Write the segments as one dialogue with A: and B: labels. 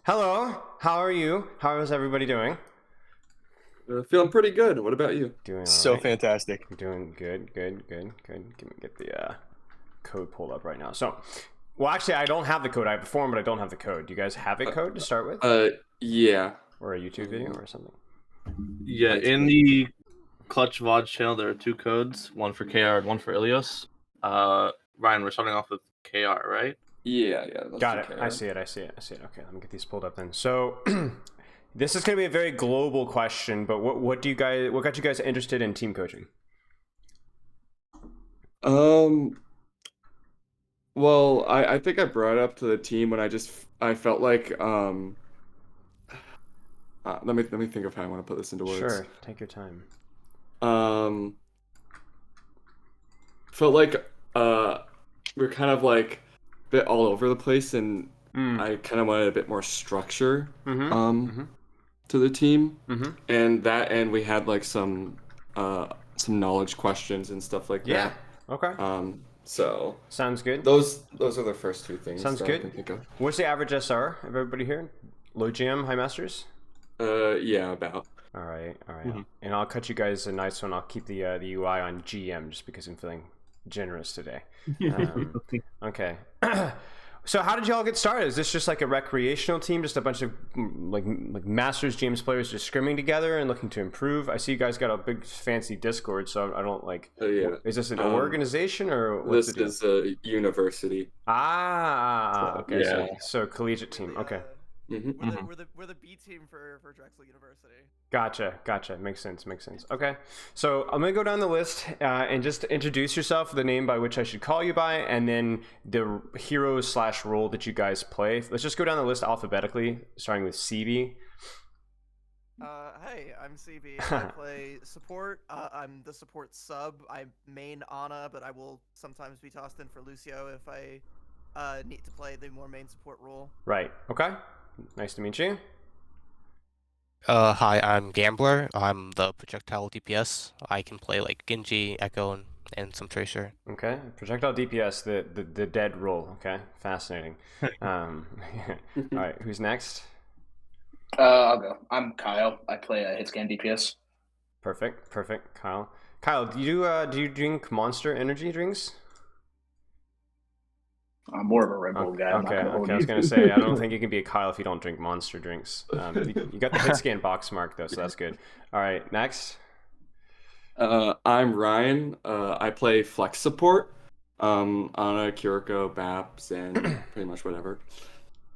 A: Hello, how are you? How is everybody doing?
B: Feeling pretty good. What about you?
A: Doing all
C: So
A: right.
C: fantastic.
A: Doing good, good, good, good. Let me get the code pulled up right now. So, well, actually, I don't have the code. I have the form, but I don't have the code. Do you guys have a code to start with,
B: Yeah.
A: or a YouTube video or something?
D: Yeah, in the Clutch VOD channel, there are two codes, one for KR and one for Ilios. Ryan, we're starting off with KR, right?
B: Yeah. Let's
A: Got
B: do
A: it.
B: KR.
A: I see it. Okay, let me get these pulled up then. So, this is going to be a very global question, but what got you guys interested in team coaching?
B: Well, I think I brought it up to the team when I felt like let me think of how I want to put this into words.
A: Sure, take your time.
B: Um, Felt like we're kind of like a bit all over the place, and I kind of wanted a bit more structure to the team, and we had like some knowledge questions and stuff like
A: Yeah.
B: that.
A: Okay.
B: So
A: Sounds good.
B: those are the first two things
A: Sounds
B: that
A: good.
B: I can think of.
A: What's the average SR of everybody here? Low GM, high masters?
B: Yeah, about.
A: All right. And I'll cut you guys a nice one. I'll keep the UI on GM just because I'm feeling generous today. Okay. So how did y'all get started? Is this just like a recreational team, just a bunch of like masters, GMs players just scrimming together and looking to improve? I see you guys got a big fancy Discord, so I don't like.
B: Yeah.
A: Is this an organization or what's
B: This
A: the deal?
B: is a university.
A: Okay.
B: Yeah.
A: So collegiate team. Okay.
E: We're the B team for Drexel University.
A: Gotcha. Makes sense. Okay, so I'm gonna go down the list and just introduce yourself, the name by which I should call you by, and then the hero / role that you guys play. Let's just go down the list alphabetically, starting with CB.
E: Hey, I'm CB. I play support. I'm the support sub. I main Ana, but I will sometimes be tossed in for Lucio if I need to play the more main support role.
A: Right. Okay. Nice to meet you.
F: Hi, I'm Gambler. I'm the projectile DPS. I can play like Genji, Echo, and some Tracer.
A: Okay. Projectile DPS, the dead role. Okay. Fascinating. All right. Who's next?
G: I'll go. I'm Kyle. I play Hitscan DPS.
A: Perfect. Kyle, do you drink Monster energy drinks?
G: I'm more of a Red Bull guy.
A: Okay. I was gonna say I don't think you can be a Kyle if you don't drink Monster drinks. You got the hit scan box mark though, so that's good. All right, next.
B: I'm Ryan. I play flex support. Ana, Kiriko, Babs, and pretty much whatever.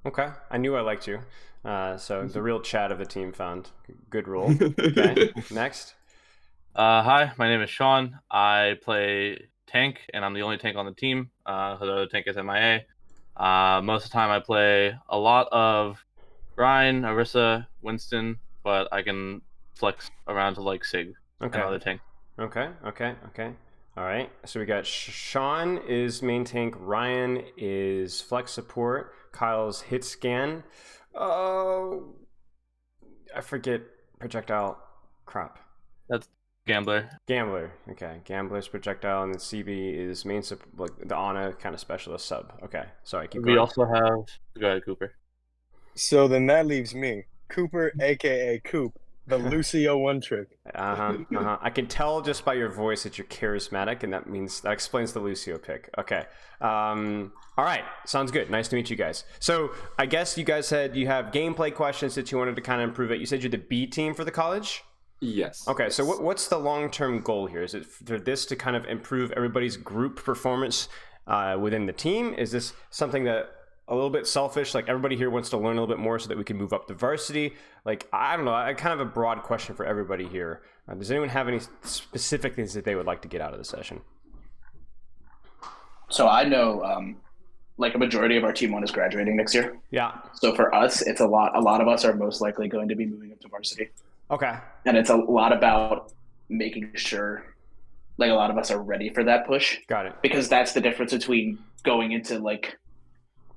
A: Okay, I knew I liked you. So the real Chad of the team found good role. Okay, next.
D: Hi, my name is Sean. I play tank, and I'm the only tank on the team. The other tank is MIA. Most of the time I play a lot of Ryan, Arissa, Winston, but I can flex around to like Sig and other tank.
A: Okay. All right, so we got Sean is main tank, Ryan is flex support, Kyle's hit scan. Oh, I forget projectile. Crap.
D: That's Gambler.
A: Okay. Gambler's projectile, and then CB is main like the Ana kind of specialist sub. Okay, sorry. Keep going.
D: We also have. Go ahead, Cooper.
C: So then that leaves me, Cooper, aka Coop, the Lucio one trick.
A: I can tell just by your voice that you're charismatic, and that explains the Lucio pick. Okay. All right. Sounds good. Nice to meet you guys. So I guess you guys said you have gameplay questions that you wanted to kind of improve it. You said you're the B team for the college?
B: Yes.
A: Okay, so what's the long-term goal here? Is it for this to kind of improve everybody's group performance within the team? Is this something that a little bit selfish, like everybody here wants to learn a little bit more so that we can move up to varsity? Like, I don't know, I kind of a broad question for everybody here. Does anyone have any specific things that they would like to get out of the session?
G: So I know, like a majority of our team one is graduating next year.
A: Yeah.
G: So for us, it's a lot. A lot of us are most likely going to be moving up to varsity.
A: Okay.
G: And it's a lot about making sure, like, a lot of us are ready for that push.
A: Got it.
G: Because that's the difference between going into like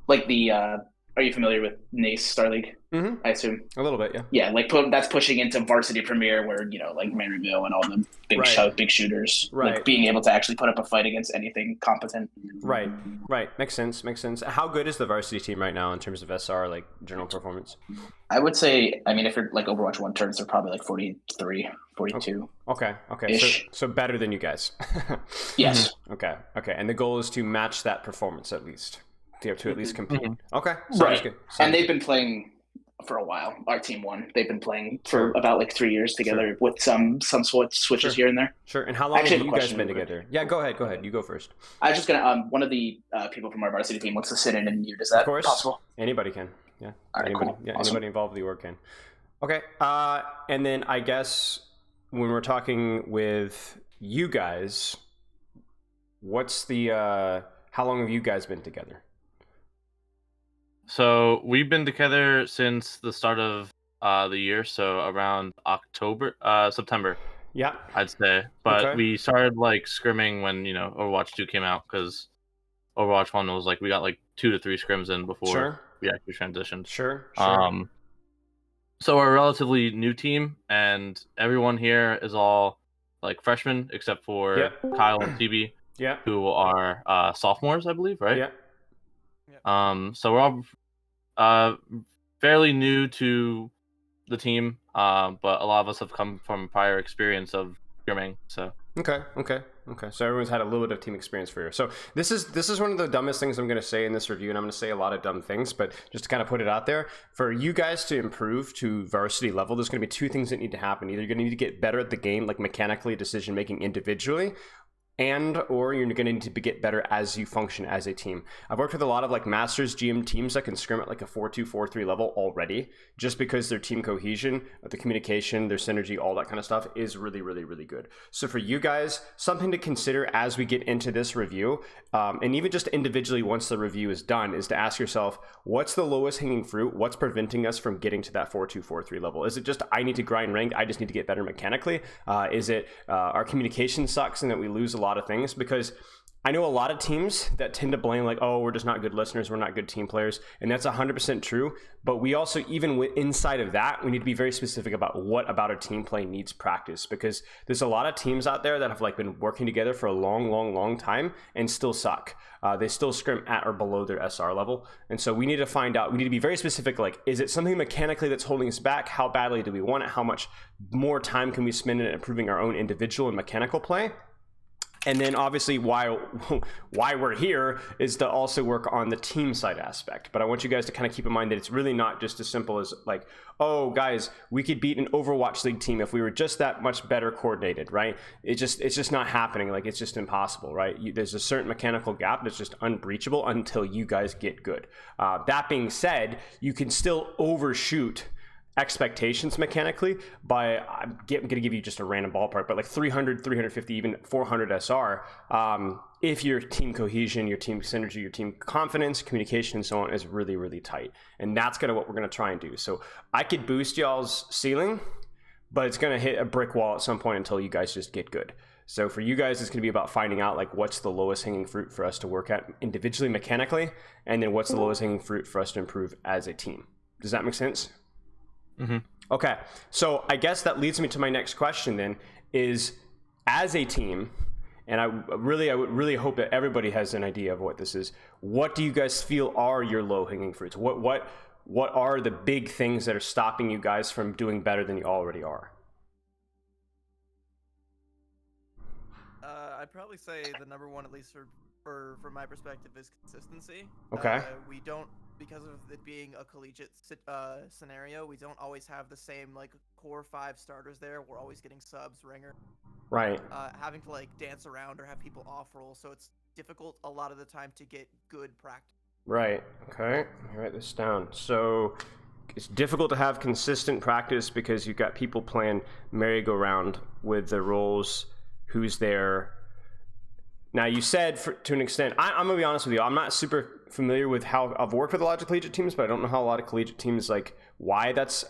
G: the Are you familiar with NACE Star League?
A: Mm-hmm.
G: I assume.
A: A little bit, yeah.
G: Yeah, like that's pushing into Varsity Premier, where like Maryville and all the big big shooters, like being able to actually put up a fight against anything competent.
A: Right. Makes sense. How good is the varsity team right now in terms of SR, like general performance?
G: I would say, I mean, if you're like Overwatch 1 turns, they're probably like 43, 42.
A: Okay. So better than you guys.
G: Yes.
A: Okay. And the goal is to match that performance at least. To at least compete. Okay. Sounds good.
G: And they've been playing for a while. Our team won. They've been playing for about like 3 years together with some switches here and there.
A: Sure. And how long have you guys been together? Yeah, go ahead. You go first.
G: I was just gonna one of the people from our varsity team wants to sit in and mute. Is that possible?
A: Anybody can. Yeah.
G: All right, cool.
A: Yeah,
G: awesome.
A: Anybody involved with the org can. Okay. And then I guess when we're talking with you guys, what's the how long have you guys been together?
D: So we've been together since the start of the year, so around September.
A: Yeah,
D: I'd say. But we started like scrimming when Overwatch 2 came out, because Overwatch 1 was like we got like 2 to 3 scrims in before we actually transitioned.
A: Sure.
D: So we're a relatively new team, and everyone here is all like freshmen except for Kyle and TB, who are sophomores, I believe, right?
A: Yeah.
D: So we're all fairly new to the team, but a lot of us have come from prior experience of scrimming. So
A: okay. So everyone's had a little bit of team experience for you. So this is one of the dumbest things I'm going to say in this review, and I'm going to say a lot of dumb things, but just to kind of put it out there, for you guys to improve to varsity level, there's going to be 2 things that need to happen. Either you're going to need to get better at the game, like mechanically, decision making individually, or you're going to need to get better as you function as a team. I've worked with a lot of like Masters GM teams that can scrim at like a 4-2, 4-3 level already, just because their team cohesion, the communication, their synergy, all that kind of stuff is really, really, really good. So for you guys, something to consider as we get into this review, and even just individually once the review is done, is to ask yourself, what's the lowest hanging fruit? What's preventing us from getting to that 4-2, 4-3 level? Is it just I need to grind ranked? I just need to get better mechanically? Is it our communication sucks and that we lose a lot of things? Because I know a lot of teams that tend to blame like, oh, we're just not good listeners, we're not good team players, and that's 100% true. But we also, even inside of that, we need to be very specific about what about our team play needs practice, because there's a lot of teams out there that have like been working together for a long time and still suck. They still scrim at or below their SR level, and so we need to find out. We need to be very specific. Like, is it something mechanically that's holding us back? How badly do we want it? How much more time can we spend in improving our own individual and mechanical play? And then obviously why we're here is to also work on the team side aspect. But I want you guys to kind of keep in mind that it's really not just as simple as like, oh guys, we could beat an Overwatch League team if we were just that much better coordinated, right? It's just not happening. Like, it's just impossible, right? There's a certain mechanical gap that's just unbreachable until you guys get good. That being said, you can still overshoot expectations mechanically by, I'm going to give you just a random ballpark, but like 300, 350, even 400 SR, if your team cohesion, your team synergy, your team confidence, communication, and so on is really, really tight. And that's kind of what we're going to try and do. So I could boost y'all's ceiling, but it's going to hit a brick wall at some point until you guys just get good. So for you guys, it's going to be about finding out like what's the lowest hanging fruit for us to work at individually, mechanically, and then what's the lowest hanging fruit for us to improve as a team. Does that make sense?
D: Mm-hmm.
A: Okay, so I guess that leads me to my next question then, is as a team, and I would really hope that everybody has an idea of what this is, what do you guys feel are your low-hanging fruits? What are the big things that are stopping you guys from doing better than you already are?
E: I'd probably say the number one, at least from my perspective, is consistency.
A: Okay.
E: We don't, because of it being a collegiate scenario, we don't always have the same like core 5 starters there. We're always getting subs, ringer.
A: Right.
E: Having to like dance around or have people off roll, so it's difficult a lot of the time to get good practice.
A: Right. Okay. Let me write this down. So it's difficult to have consistent practice because you've got people playing merry-go-round with the roles, who's there. Now, you said to an extent, I'm going to be honest with you, I'm not super familiar with how I've worked with a lot of collegiate teams, but I don't know how a lot of collegiate teams, like, why that's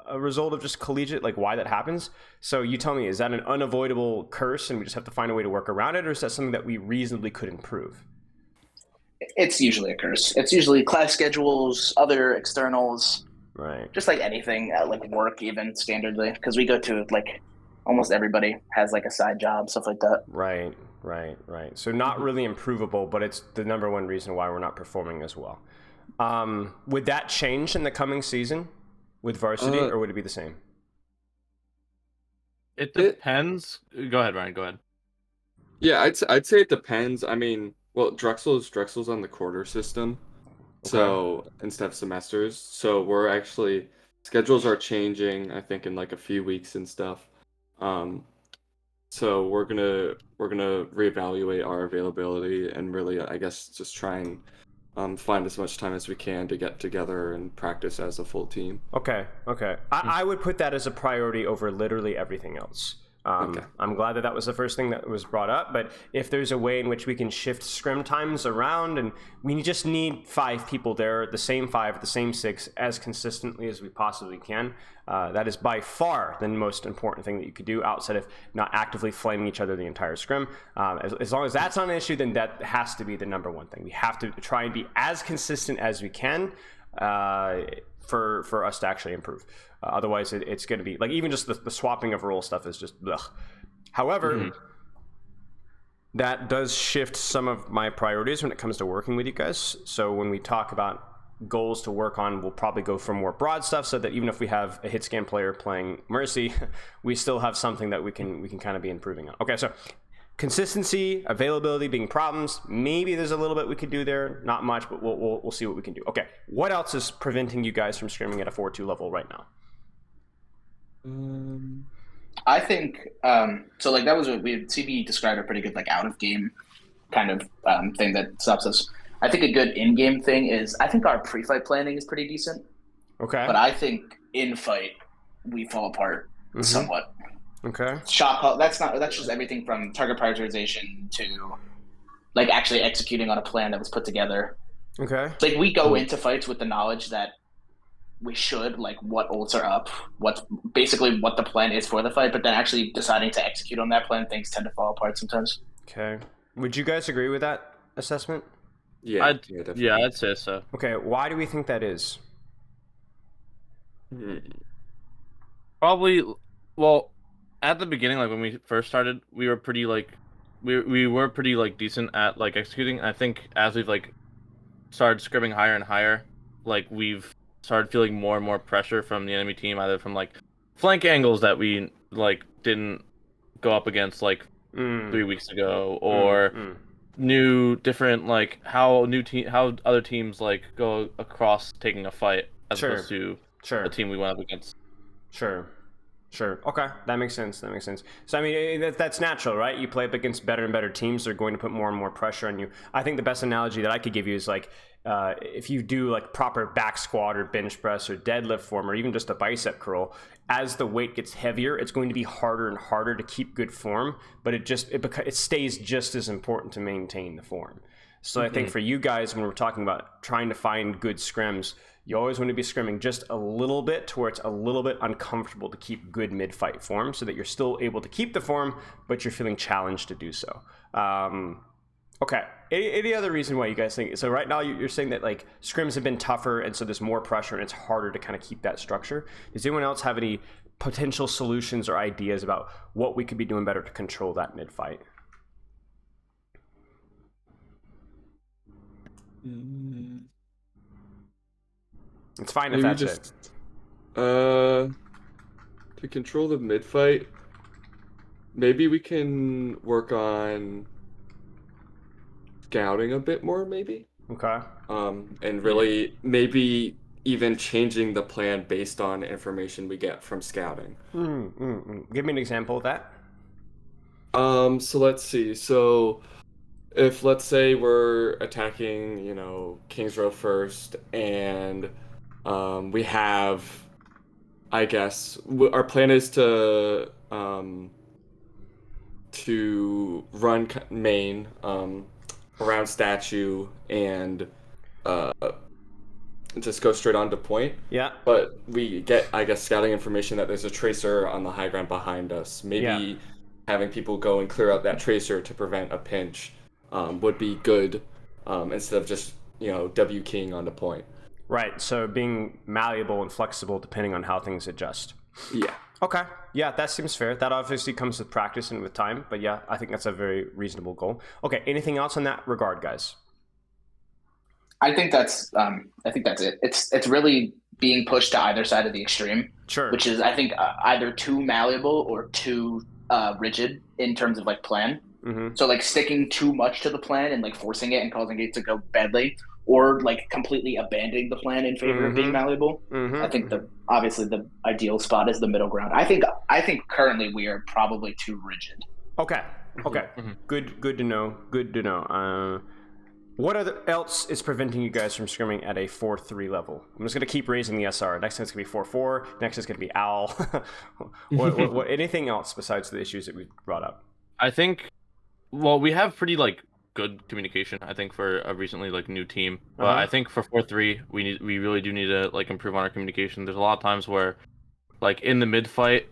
A: a result of just collegiate, like, why that happens. So you tell me, is that an unavoidable curse and we just have to find a way to work around it, or is that something that we reasonably could improve?
G: It's usually occurs. It's usually class schedules, other externals,
A: Right.
G: just like anything, like work even standardly, because we go to like almost everybody has like a side job, stuff like that.
A: Right. So not really improvable, but it's the number one reason why we're not performing as well. Would that change in the coming season with varsity, or would it be the same?
D: It depends. Go ahead, Ryan. Go ahead.
B: Yeah, I'd say it depends. I mean, well, Drexel's on the quarter system, so instead of semesters, so we're actually schedules are changing. I think in like a few weeks and stuff. So we're gonna reevaluate our availability and really, I guess, just try and find as much time as we can to get together and practice as a full team.
A: Okay. I would put that as a priority over literally everything else. I'm glad that was the first thing that was brought up, but if there's a way in which we can shift scrim times around, and we just need 5 people there, the same 5, the same 6, as consistently as we possibly can, that is by far the most important thing that you could do outside of not actively flaming each other the entire scrim. As long as that's not an issue, then that has to be the number one thing. We have to try and be as consistent as we can for us to actually improve. Otherwise, it's going to be like even just the swapping of role stuff is just ugh. However, that does shift some of my priorities when it comes to working with you guys. So when we talk about goals to work on, we'll probably go for more broad stuff so that even if we have a hit scan player playing Mercy, we still have something that we can kind of be improving on. Okay, so consistency, availability being problems. Maybe there's a little bit we could do there. Not much, but we'll see what we can do. Okay, what else is preventing you guys from scrimming at a 4-2 level right now?
G: I think so. Like that was what CB described a pretty good like out of game kind of thing that stops us. I think a good in game thing is I think our pre-fight planning is pretty decent.
A: Okay.
G: But I think in fight we fall apart somewhat.
A: Okay.
G: Shot call. That's just everything from target prioritization to like actually executing on a plan that was put together.
A: Okay.
G: Like we go into fights with the knowledge that we should like what ults are up, what's basically what the plan is for the fight, but then actually deciding to execute on that plan, things tend to fall apart sometimes.
A: Okay. Would you guys agree with that assessment?
B: Yeah, definitely.
D: I'd say so.
A: Okay. Why do we think that is?
D: Probably, well, at the beginning, like when we first started, we were pretty like we were pretty like decent at like executing. I think as we've like started scrimming higher and higher, like we've started feeling more and more pressure from the enemy team, either from like flank angles that we like didn't go up against like 3 weeks ago, or new different like how other teams like go across taking a fight as opposed to the team we went up against.
A: Sure. Okay, that makes sense. So I mean, that's natural, right? You play up against better and better teams; they're going to put more and more pressure on you. I think the best analogy that I could give you is like if you do like proper back squat or bench press or deadlift form or even just a bicep curl. As the weight gets heavier, it's going to be harder and harder to keep good form, but it stays just as important to maintain the form. So I think for you guys, when we're talking about trying to find good scrims, you always want to be scrimming just a little bit to where it's a little bit uncomfortable to keep good mid-fight form so that you're still able to keep the form, but you're feeling challenged to do so. Okay. Any other reason why you guys think? So right now you're saying that like scrims have been tougher and so there's more pressure and it's harder to kind of keep that structure. Does anyone else have any potential solutions or ideas about what we could be doing better to control that mid-fight? It's fine if that's it.
B: To control the mid fight, maybe we can work on scouting a bit more, maybe.
A: Okay.
B: And really maybe even changing the plan based on information we get from scouting.
A: Give me an example of that.
B: So let's see. So if let's say we're attacking, Kings Row first, and we have, I guess, our plan is to run main around statue and just go straight on to point.
A: Yeah.
B: But we get, I guess, scouting information that there's a tracer on the high ground behind us. Maybe having people go and clear out that tracer to prevent a pinch would be good instead of just W keying on the point.
A: Right. So being malleable and flexible depending on how things adjust.
B: Yeah.
A: Okay. Yeah, that seems fair. That obviously comes with practice and with time, but yeah, I think that's a very reasonable goal. Okay. Anything else in that regard, guys?
G: I think that's it. It's really being pushed to either side of the extreme,
A: Sure.
G: which is I think either too malleable or too rigid in terms of like plan.
A: Mm-hmm.
G: So like sticking too much to the plan and like forcing it and causing it to go badly, or like completely abandoning the plan in favor of being malleable. I think obviously the ideal spot is the middle ground. I think currently we are probably too rigid.
A: Okay. Okay. Good to know. Good to know. What else is preventing you guys from scrimming at a 4-3 level? I'm just going to keep raising the SR. Next time it's going to be 4-4. Next it's going to be OWL. what, anything else besides the issues that we brought up?
D: I think, well, we have pretty like good communication. I think for a recently like new team, but I think for 4-3 we really do need to like improve on our communication. There's a lot of times where, like in the mid fight,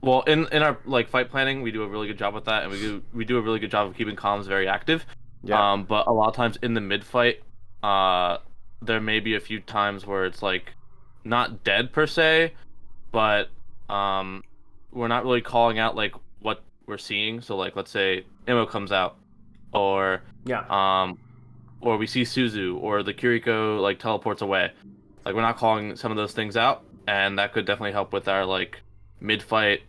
D: well, in our like fight planning, we do a really good job with that, and we do a really good job of keeping comms very active.
A: Yeah.
D: But a lot of times in the mid fight, there may be a few times where it's like not dead per se, but we're not really calling out like what we're seeing. So like let's say ammo comes out, or or we see Suzu, or the Kiriko like teleports away. Like we're not calling some of those things out, and that could definitely help with our like mid fight.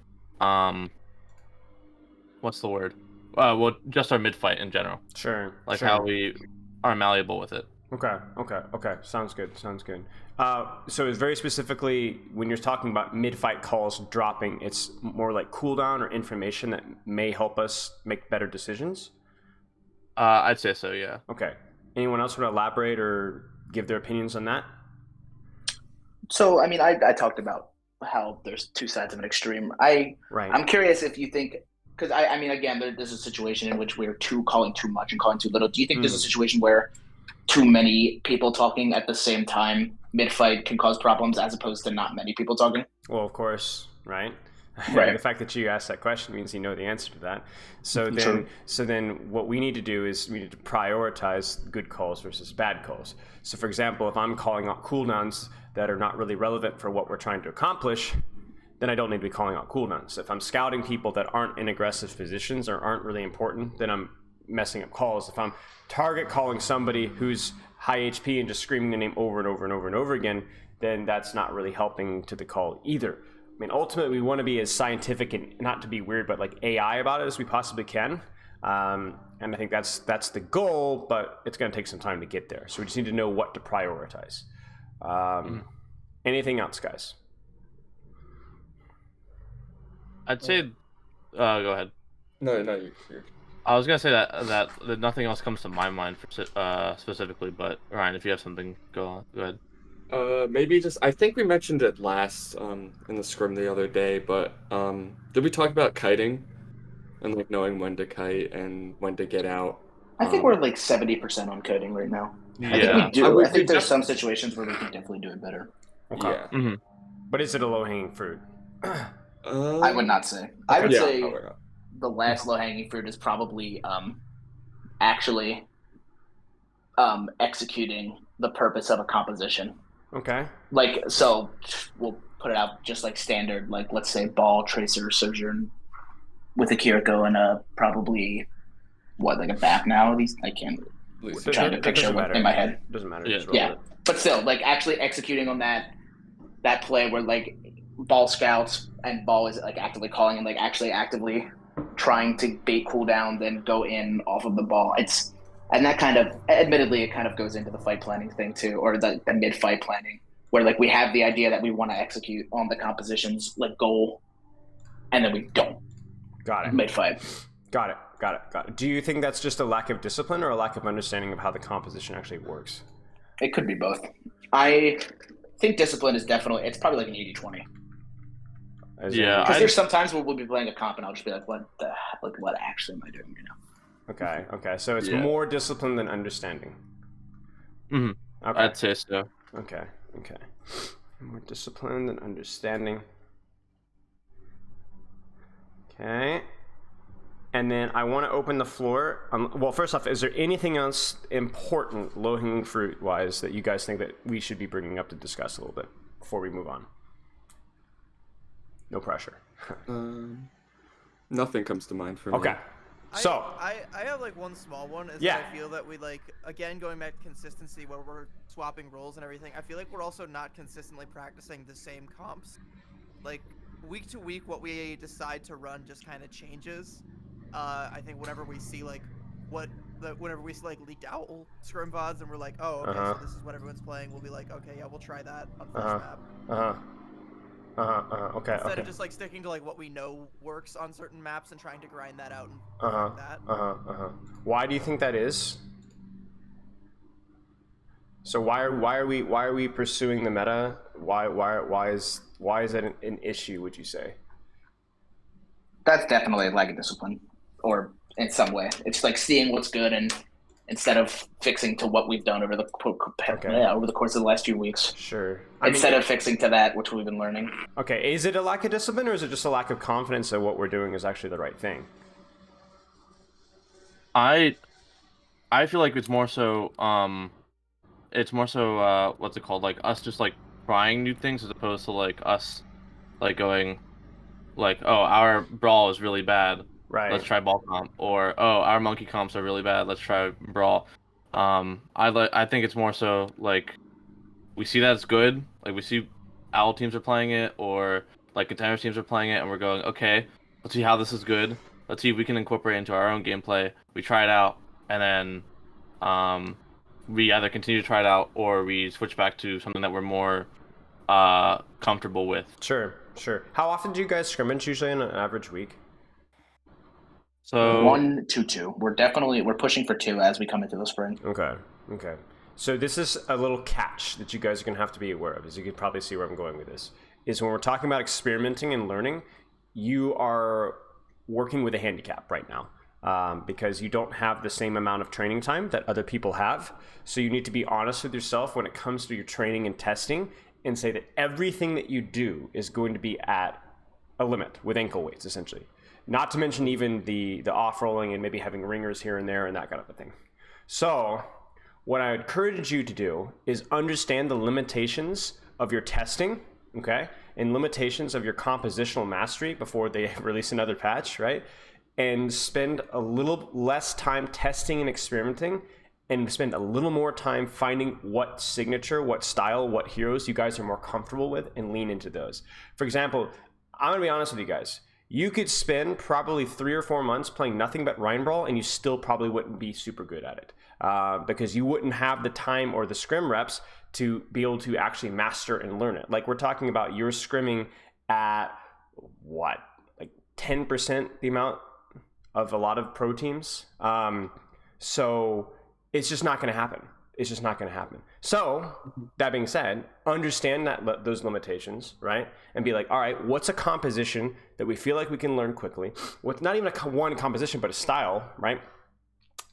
D: What's the word? Well, just our mid fight in general.
A: Sure.
D: Like how we are malleable with it.
A: Okay. Sounds good. So it's very specifically when you're talking about mid-fight calls dropping, it's more like cooldown or information that may help us make better decisions?
D: I'd say so, yeah.
A: Okay. Anyone else want to elaborate or give their opinions on that?
G: So, I mean, I talked about how there's two sides of an extreme. I'm curious if you think, because I mean, again, there's a situation in which we're calling too much and calling too little. Do you think there's a situation where too many people talking at the same time mid-fight can cause problems as opposed to not many people talking?
A: Well, of course, right?
G: Right.
A: The fact that you asked that question means you know the answer to that. So then what we need to do is we need to prioritize good calls versus bad calls. So for example, if I'm calling out cooldowns that are not really relevant for what we're trying to accomplish, then I don't need to be calling out cooldowns. If I'm scouting people that aren't in aggressive positions or aren't really important, then I'm messing up calls. If I'm target calling somebody who's high HP and just screaming the name over and over and over and over again, then that's not really helping to the call either. I mean, ultimately, we want to be as scientific and not to be weird, but like AI about it as we possibly can. And I think that's the goal, but it's going to take some time to get there. So we just need to know what to prioritize. Anything else, guys?
D: I'd say, go ahead.
B: No, you're...
D: I was gonna say that nothing else comes to my mind for specifically, but Ryan, if you have something, go ahead.
B: Maybe just I think we mentioned it last in the scrim the other day, but did we talk about kiting and like knowing when to kite and when to get out?
G: I think we're like 70% on kiting right now.
D: Yeah.
G: I think we do. I think there's some situations where we can definitely do it better.
A: Okay.
B: Yeah.
D: Mm-hmm.
A: But is it a low-hanging fruit?
G: I would not say. I would say the last low-hanging fruit is probably actually executing the purpose of a composition.
A: Okay.
G: Like, so we'll put it out just like standard, like let's say ball, tracer, sojourn with a Kiriko and a probably like a back now. These I can't. I'm trying to picture what in my head.
A: Doesn't matter.
G: Yeah. But still, like actually executing on that play where like ball scouts and ball is like actively calling and like actually actively trying to bait cooldown, then go in off of the ball. And that kind of, admittedly, it kind of goes into the fight planning thing too, or the mid-fight planning, where like we have the idea that we want to execute on the composition's like goal, and then we don't.
A: Got it.
G: Mid-fight.
A: Got it. Do you think that's just a lack of discipline or a lack of understanding of how the composition actually works?
G: It could be both. I think discipline is definitely, it's probably like an 80-20.
D: Yeah.
G: Because there's sometimes where we'll be playing a comp and I'll just be like, what actually am I doing right now?
A: Okay. So it's more discipline than understanding.
D: Mm-hmm.
A: Okay.
D: I'd say so.
A: Okay. More discipline than understanding. Okay. and then I want to open the floor. Well, first off, is there anything else important, low-hanging fruit-wise, that you guys think that we should be bringing up to discuss a little bit before we move on? No pressure.
B: Nothing comes to mind for me.
A: Okay. So
E: I have like one small one is
A: Yeah.
E: that I feel that we like, again, going back to consistency where we're swapping roles and everything, I feel like we're also not consistently practicing the same comps. Like week to week what we decide to run just kind of changes. I think whenever we see like whenever we see like leaked owl scrim VODs and we're like, oh, okay, so this is what everyone's playing, we'll be like, okay, yeah, we'll try that on first map.
A: Okay.
E: Instead of just like sticking to like what we know works on certain maps and trying to grind that out and perfect that.
A: Why do you think that is? So why are we pursuing the meta? Why is that an issue? Would you say?
G: That's definitely a lack of discipline, or in some way, it's like seeing what's good and instead of fixing to what we've done over the course of the last few weeks.
A: Sure.
G: Instead of fixing to that, which we've been learning.
A: Okay, is it a lack of discipline, or is it just a lack of confidence that what we're doing is actually the right thing?
D: I feel like it's more so what's it called, like us just like trying new things as opposed to like us like going like, oh, our brawl is really bad,
A: Right.
D: let's try ball comp, or oh, our monkey comps are really bad, let's try brawl. I think it's more so like we see that it's good, like we see owl teams are playing it or like contender teams are playing it, and we're going, okay, let's see how this is good, let's see if we can incorporate it into our own gameplay. We try it out, and then we either continue to try it out or we switch back to something that we're more comfortable with.
A: Sure. How often do you guys scrimmage usually in an average week?
D: So
G: 1 to 2. We're pushing for 2 as we come into the spring.
A: Okay. So this is a little catch that you guys are going to have to be aware of, as you can probably see where I'm going with this, is when we're talking about experimenting and learning, you are working with a handicap right now. Because you don't have the same amount of training time that other people have. So you need to be honest with yourself when it comes to your training and testing and say that everything that you do is going to be at a limit with ankle weights, essentially. Not to mention even the off-rolling and maybe having ringers here and there and that kind of a thing. So what I encourage you to do is understand the limitations of your testing, okay? And limitations of your compositional mastery before they release another patch, right? And spend a little less time testing and experimenting and spend a little more time finding what signature, what style, what heroes you guys are more comfortable with and lean into those. For example, I'm gonna be honest with you guys. You could spend probably 3 or 4 months playing nothing but Rhine Brawl and you still probably wouldn't be super good at it because you wouldn't have the time or the scrim reps to be able to actually master and learn it. Like we're talking about, you're scrimming at what, like 10% the amount of a lot of pro teams. So it's just not going to happen. So that being said, understand those limitations, right? And be like, all right, what's a composition that we feel like we can learn quickly? What's not even one composition, but a style, right?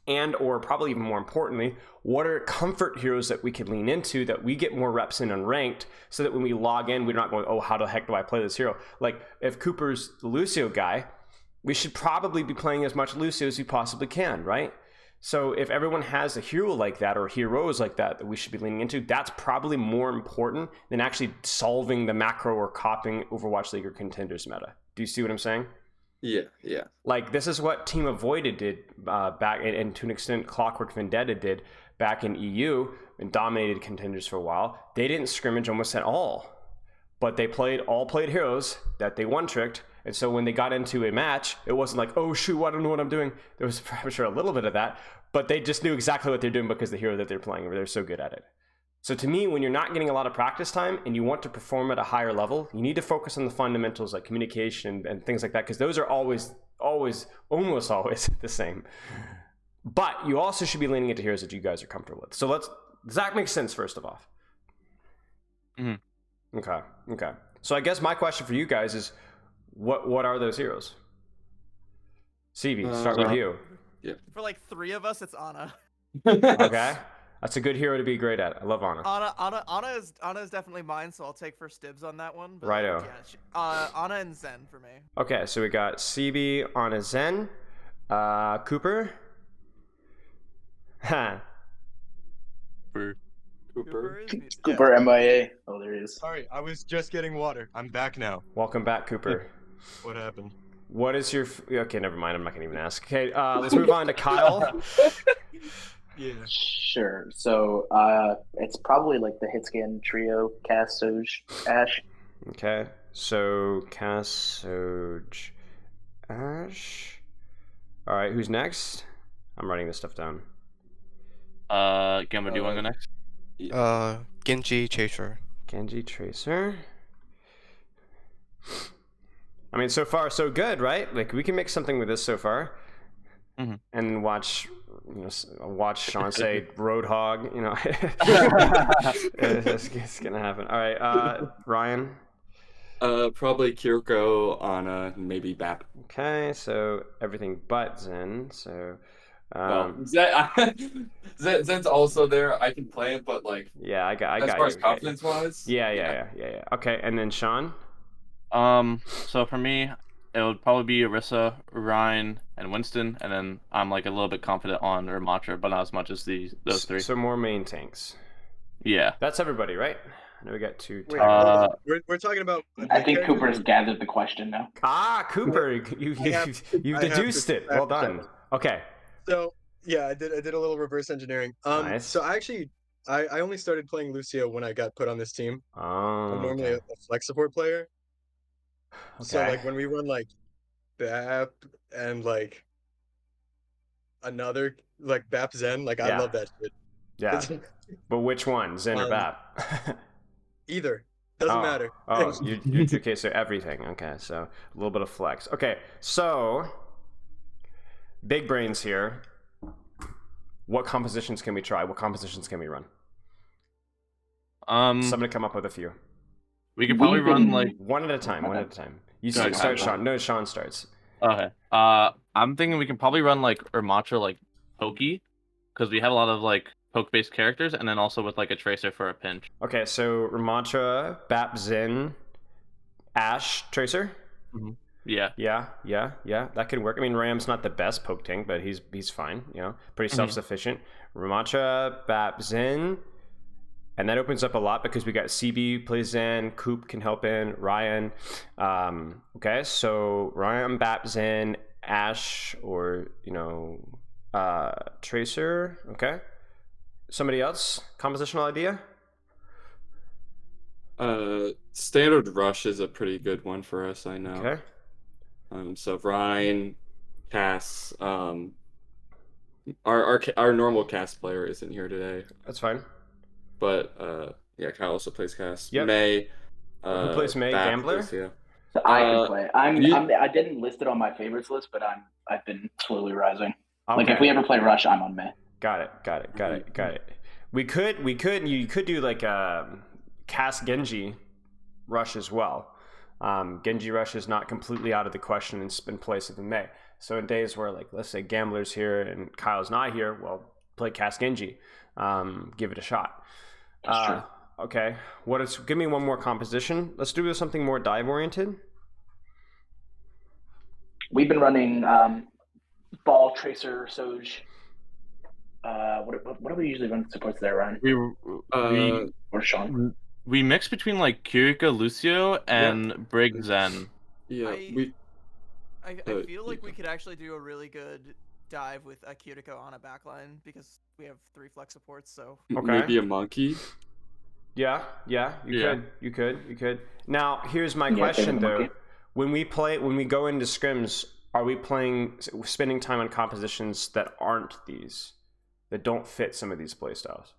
A: And or probably even more importantly, what are comfort heroes that we can lean into that we get more reps in unranked so that when we log in, we're not going, oh, how the heck do I play this hero? Like if Cooper's the Lucio guy, we should probably be playing as much Lucio as we possibly can, right? So if everyone has a hero like that or heroes like that we should be leaning into, that's probably more important than actually solving the macro or copying Overwatch League or Contenders meta. Do you see what I'm saying?
B: Yeah.
A: Like this is what Team Avoided did back, and to an extent Clockwork Vendetta did back in EU and dominated Contenders for a while. They didn't scrimmage almost at all, but they played heroes that they one-tricked. And so when they got into a match, it wasn't like, oh shoot, I don't know what I'm doing. There was for sure a little bit of that, but they just knew exactly what they're doing because the hero that they're playing, they're so good at it. So to me, when you're not getting a lot of practice time and you want to perform at a higher level, you need to focus on the fundamentals like communication and things like that, because those are almost always the same. But you also should be leaning into heroes that you guys are comfortable with. So does that make sense first of all?
D: Mm-hmm.
A: Okay. So I guess my question for you guys is, what are those heroes? CB, start with you.
B: Yeah.
E: For like 3 of us, it's Ana.
A: Okay. That's a good hero to be great at. I love Ana.
E: Ana is definitely mine, so I'll take first dibs on that one. But
A: Righto.
E: Yeah, Ana and Zen for me.
A: Okay, so we got CB, Ana, Zen. Cooper. Huh.
B: Cooper.
E: is muted.
G: Cooper MIA. Oh, there he is.
C: Sorry, I was just getting water. I'm back now.
A: Welcome back, Cooper.
C: What happened?
A: What is your? Okay, never mind. I'm not gonna even ask. Okay, let's move on to Kyle.
C: Yeah.
G: Sure. So it's probably like the Hitscan trio, Cass, Soj, Ash.
A: Okay, so Cass, Soj, Ash. All right, who's next? I'm writing this stuff down.
D: Gamma, do you want to go next?
F: Genji, Chaser.
A: Genji, Tracer. I mean, so far so good, right? Like we can make something with this so far, and watch Sean say Roadhog. You know, it's gonna happen. All right, Ryan.
B: Probably Kiriko, Ana, maybe Bap.
A: Okay, so everything but Zen. So,
B: Well, Zen's also there. I can play it, but like,
A: yeah, I got
B: as far as
A: you.
B: confidence wise,
A: Yeah. Okay, and then Sean.
D: So for me, it would probably be Orisa, Ryan, and Winston, and then I'm like a little bit confident on Ramattra, but not as much as those three.
A: So more main tanks.
D: Yeah.
A: That's everybody, right? I know we got two.
C: Wait, hold on. We're talking about.
G: I think Cooper's gathered the question now.
A: Cooper, you've deduced it. Well done. Okay.
C: So yeah, I did a little reverse engineering.
A: Nice.
C: So I only started playing Lucio when I got put on this team.
A: Oh.
C: I'm normally a flex support player.
A: Okay.
C: So like when we run like BAP and like another like BAP Zen, like I love that shit.
A: Yeah. But which one, Zen or BAP?
C: Either. Doesn't matter.
A: Oh, you okay, so everything. Okay, so a little bit of flex. Okay, so big brains here. What compositions can we try? What compositions can we run? Somebody come up with a few.
D: We could probably run like
A: one at a time. You start, Sean. No, Sean starts.
D: Okay. I'm thinking we can probably run like Ramattra like pokey, because we have a lot of like poke-based characters, and then also with like a tracer for a pinch.
A: Okay, so Ramattra, Bap, Zin, Ash, Tracer.
D: Mm-hmm. Yeah.
A: That could work. I mean, Ram's not the best poke tank, but he's fine. You know, pretty self-sufficient. Ramattra, Bap, Zin. And that opens up a lot because we got CB plays Zen, Coop can help in, Ryan. Okay, so Ryan, Bap, Zen, Ash, or Tracer. Okay. Somebody else? Compositional idea?
B: Standard Rush is a pretty good one for us, I know.
A: Okay.
B: So Ryan, Cass, our normal Cass player isn't here today.
A: That's fine.
B: But Kyle also plays Cass.
A: Yep.
B: May.
A: Who plays May? Gambler?
B: Yeah.
G: So I can play. I didn't list it on my favorites list, but I've been slowly rising.
A: Okay.
G: Like if we ever play Rush, I'm on May.
A: Got it. You could do like a Cass Genji Rush as well. Genji Rush is not completely out of the question in place of the May. So in days where, like, let's say Gambler's here and Kyle's not here, well, play Cass Genji. Give it a shot.
G: That's true.
A: Okay. Give me one more composition. Let's do something more dive oriented.
G: We've been running Ball, Tracer, Soj. What do we usually run supports there, Ryan? Or Sean?
D: We mix between like Kiriko, Lucio, and Brig Zen.
B: Yeah,
E: I feel like we could actually do a really good dive with a Kiriko on a backline because we have 3 flex supports. So
B: maybe a monkey.
A: Yeah, you could. Now, here's my question though: when we go into scrims, are we spending time on compositions that aren't these, that don't fit some of these playstyles?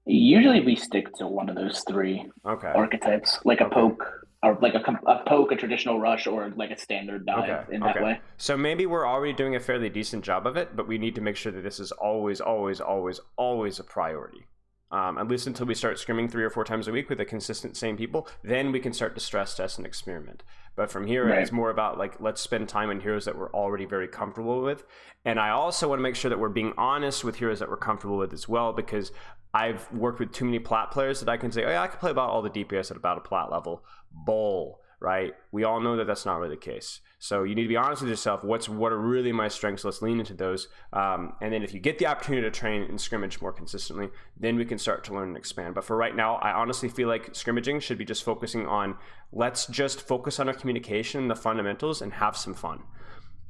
G: Usually, we stick to one of those 3 archetypes, like a poke, or like a poke, a traditional rush, or like a standard dive that way.
A: So maybe we're already doing a fairly decent job of it, but we need to make sure that this is always a priority. At least until we start scrimming 3 or 4 times a week with the consistent same people, then we can start to stress test and experiment. But from here, it's more about like, let's spend time on heroes that we're already very comfortable with. And I also want to make sure that we're being honest with heroes that we're comfortable with as well, because I've worked with too many plat players that I can say, oh yeah, I can play about all the DPS at about a plat level. Bull. right? We all know that that's not really the case. So you need to be honest with yourself. What are really my strengths? Let's lean into those. And then if you get the opportunity to train and scrimmage more consistently, then we can start to learn and expand. But for right now, I honestly feel like scrimmaging should be just focusing on, let's just focus on our communication, the fundamentals, and have some fun.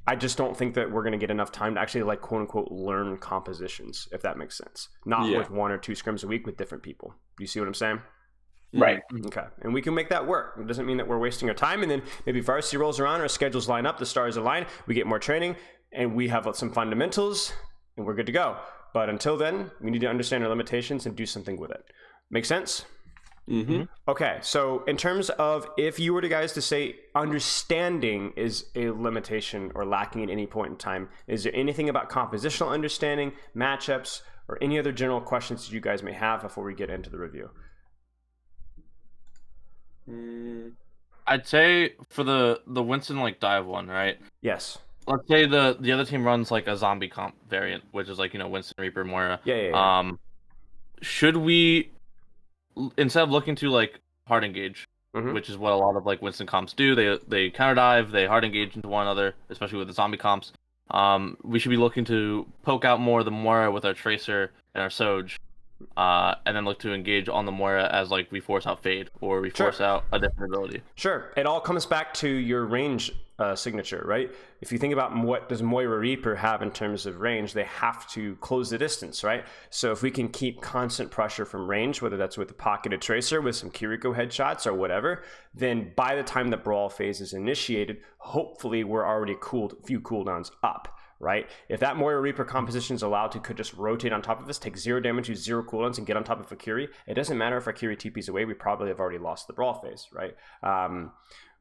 A: I just don't think that we're going to get enough time to actually like quote unquote learn compositions, if that makes sense. Not with 1 or 2 scrims a week with different people. Do you see what I'm saying?
G: Right.
A: Okay. And we can make that work. It doesn't mean that we're wasting our time. And then maybe varsity rolls around, our schedules line up, the stars align, we get more training, and we have some fundamentals, and we're good to go. But until then, we need to understand our limitations and do something with it. Make sense?
B: Mm-hmm.
A: Okay. So in terms of, if you were to guys to say understanding is a limitation or lacking at any point in time, is there anything about compositional understanding, matchups, or any other general questions that you guys may have before we get into the review?
D: I'd say for the Winston like dive one, right?
A: Yes.
D: Let's say the other team runs like a zombie comp variant, which is like, you know, Winston, Reaper, Moira.
A: Yeah.
D: Should we, instead of looking to like hard engage, which is what a lot of like Winston comps do, they counter dive, they hard engage into one another, especially with the zombie comps. We should be looking to poke out more the Moira with our Tracer and our Soj. And then look to engage on the Moira as like we force out Fade or we force out a different ability.
A: Sure. It all comes back to your range signature, right? If you think about what does Moira Reaper have in terms of range, they have to close the distance, right? So if we can keep constant pressure from range, whether that's with a pocketed Tracer, with some Kiriko headshots or whatever, then by the time the brawl phase is initiated, hopefully we're already a few cooldowns up. Right? If that Moira Reaper composition is allowed to could just rotate on top of us, take 0 damage, use 0 cooldowns, and get on top of Akiri, it doesn't matter if Akiri TP's away, we probably have already lost the brawl phase, right?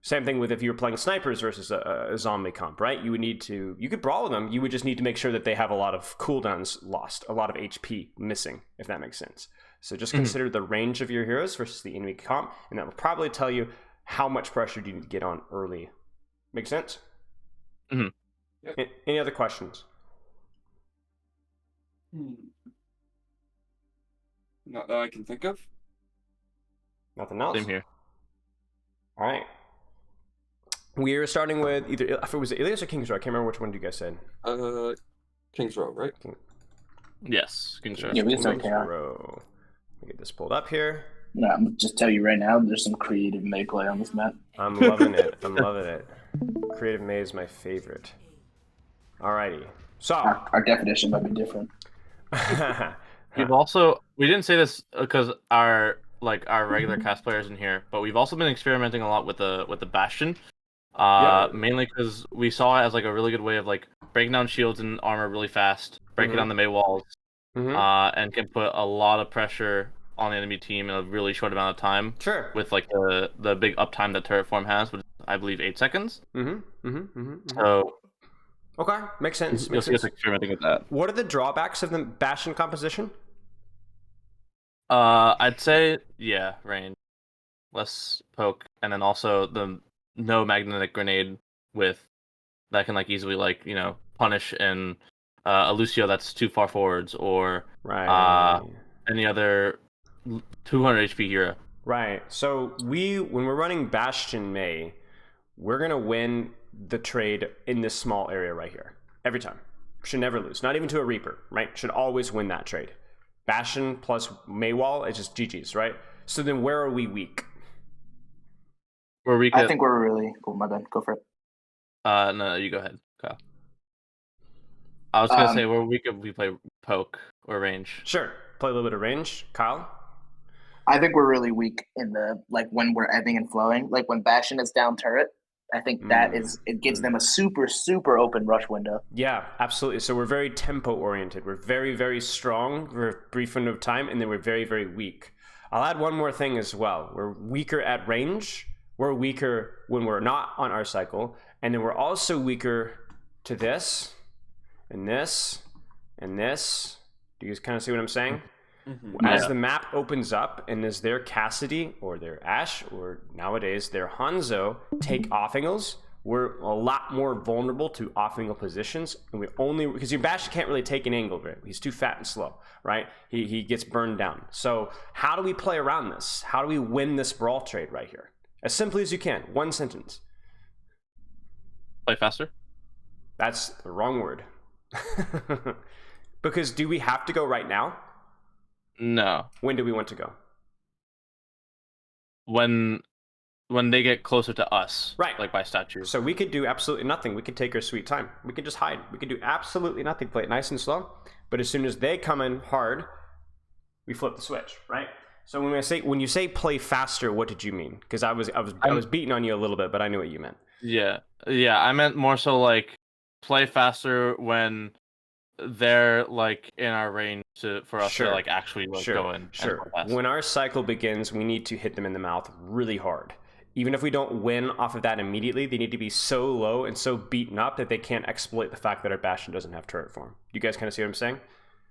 A: Same thing with if you were playing snipers versus a zombie comp, right? You could brawl with them, you would just need to make sure that they have a lot of cooldowns lost, a lot of HP missing, if that makes sense. So just consider the range of your heroes versus the enemy comp, and that will probably tell you how much pressure do you need to get on early. Make sense?
B: Yep.
A: Any other questions?
B: Not that I can think of.
A: Nothing else?
D: Same here.
A: All right. We are starting with either, if it was Ilios or King's Row, I can't remember which one you guys said.
B: King's Row, right?
D: Yes, King's Row.
G: Yeah, we can start
A: King's
G: KR.
A: Row. Let me get this pulled up here.
G: No, I'm just tell you right now, there's some creative melee on this map.
A: I'm loving it. I'm loving it. Creative May is my favorite. Alrighty. So
G: Our definition might be different.
D: We didn't say this because our regular cast players in here, but we've also been experimenting a lot with the Bastion. Mainly because we saw it as like a really good way of like breaking down shields and armor really fast, breaking down the May walls, and can put a lot of pressure on the enemy team in a really short amount of time.
A: Sure.
D: With like the big uptime that turret form has, which is, I believe 8 seconds. So
A: okay, makes sense.
D: You'll see us experimenting with that.
A: What are the drawbacks of the Bastion composition?
D: I'd say range, less poke, and then also the no magnetic grenade with that can like easily like punish in a Lucio that's too far forwards or any other 200 HP hero. Right.
A: So when we're running Bastion May, we're gonna win the trade in this small area right here every time. Should never lose. Not even to a Reaper, right? Should always win that trade. Bastion plus Maywall is just GG's, right? So then where are we weak?
D: We're weak.
G: I think we're really cool. My bad. Go for it.
D: No, you go ahead, Kyle. I was gonna say we're weak if we play poke or range.
A: Sure. Play a little bit of range. Kyle?
G: I think we're really weak in the when we're ebbing and flowing. Like when Bastion is down turret, I think it gives them a super, super open rush window.
A: Yeah, absolutely. So we're very tempo oriented. We're very, very strong for a brief window of time, and then we're very, very weak. I'll add one more thing as well. We're weaker at range. We're weaker when we're not on our cycle. And then we're also weaker to this, and this, and this. Do you guys kind of see what I'm saying? As the map opens up and as their Cassidy or their Ashe or nowadays their Hanzo take off-angles, we're a lot more vulnerable to off-angle positions. And because your Bastion can't really take an angle, right? He's too fat and slow, right? He gets burned down. So how do we play around this? How do we win this brawl trade right here? As simply as you can. One sentence.
D: Play faster.
A: That's the wrong word. Because do we have to go right now?
D: No.
A: When do we want to go?
D: When they get closer to us.
A: Right.
D: Like by statue.
A: So we could do absolutely nothing. We could take our sweet time. We could just hide. We could do absolutely nothing. Play it nice and slow. But as soon as they come in hard, we flip the switch, right? So when you say play faster, what did you mean? Because I was beating on you a little bit, but I knew what you meant.
D: Yeah. I meant more so like play faster when they're like in our range for us to like actually go in.
A: Sure. When our cycle begins, we need to hit them in the mouth really hard. Even if we don't win off of that immediately, they need to be so low and so beaten up that they can't exploit the fact that our Bastion doesn't have turret form. You guys kind of see what I'm saying?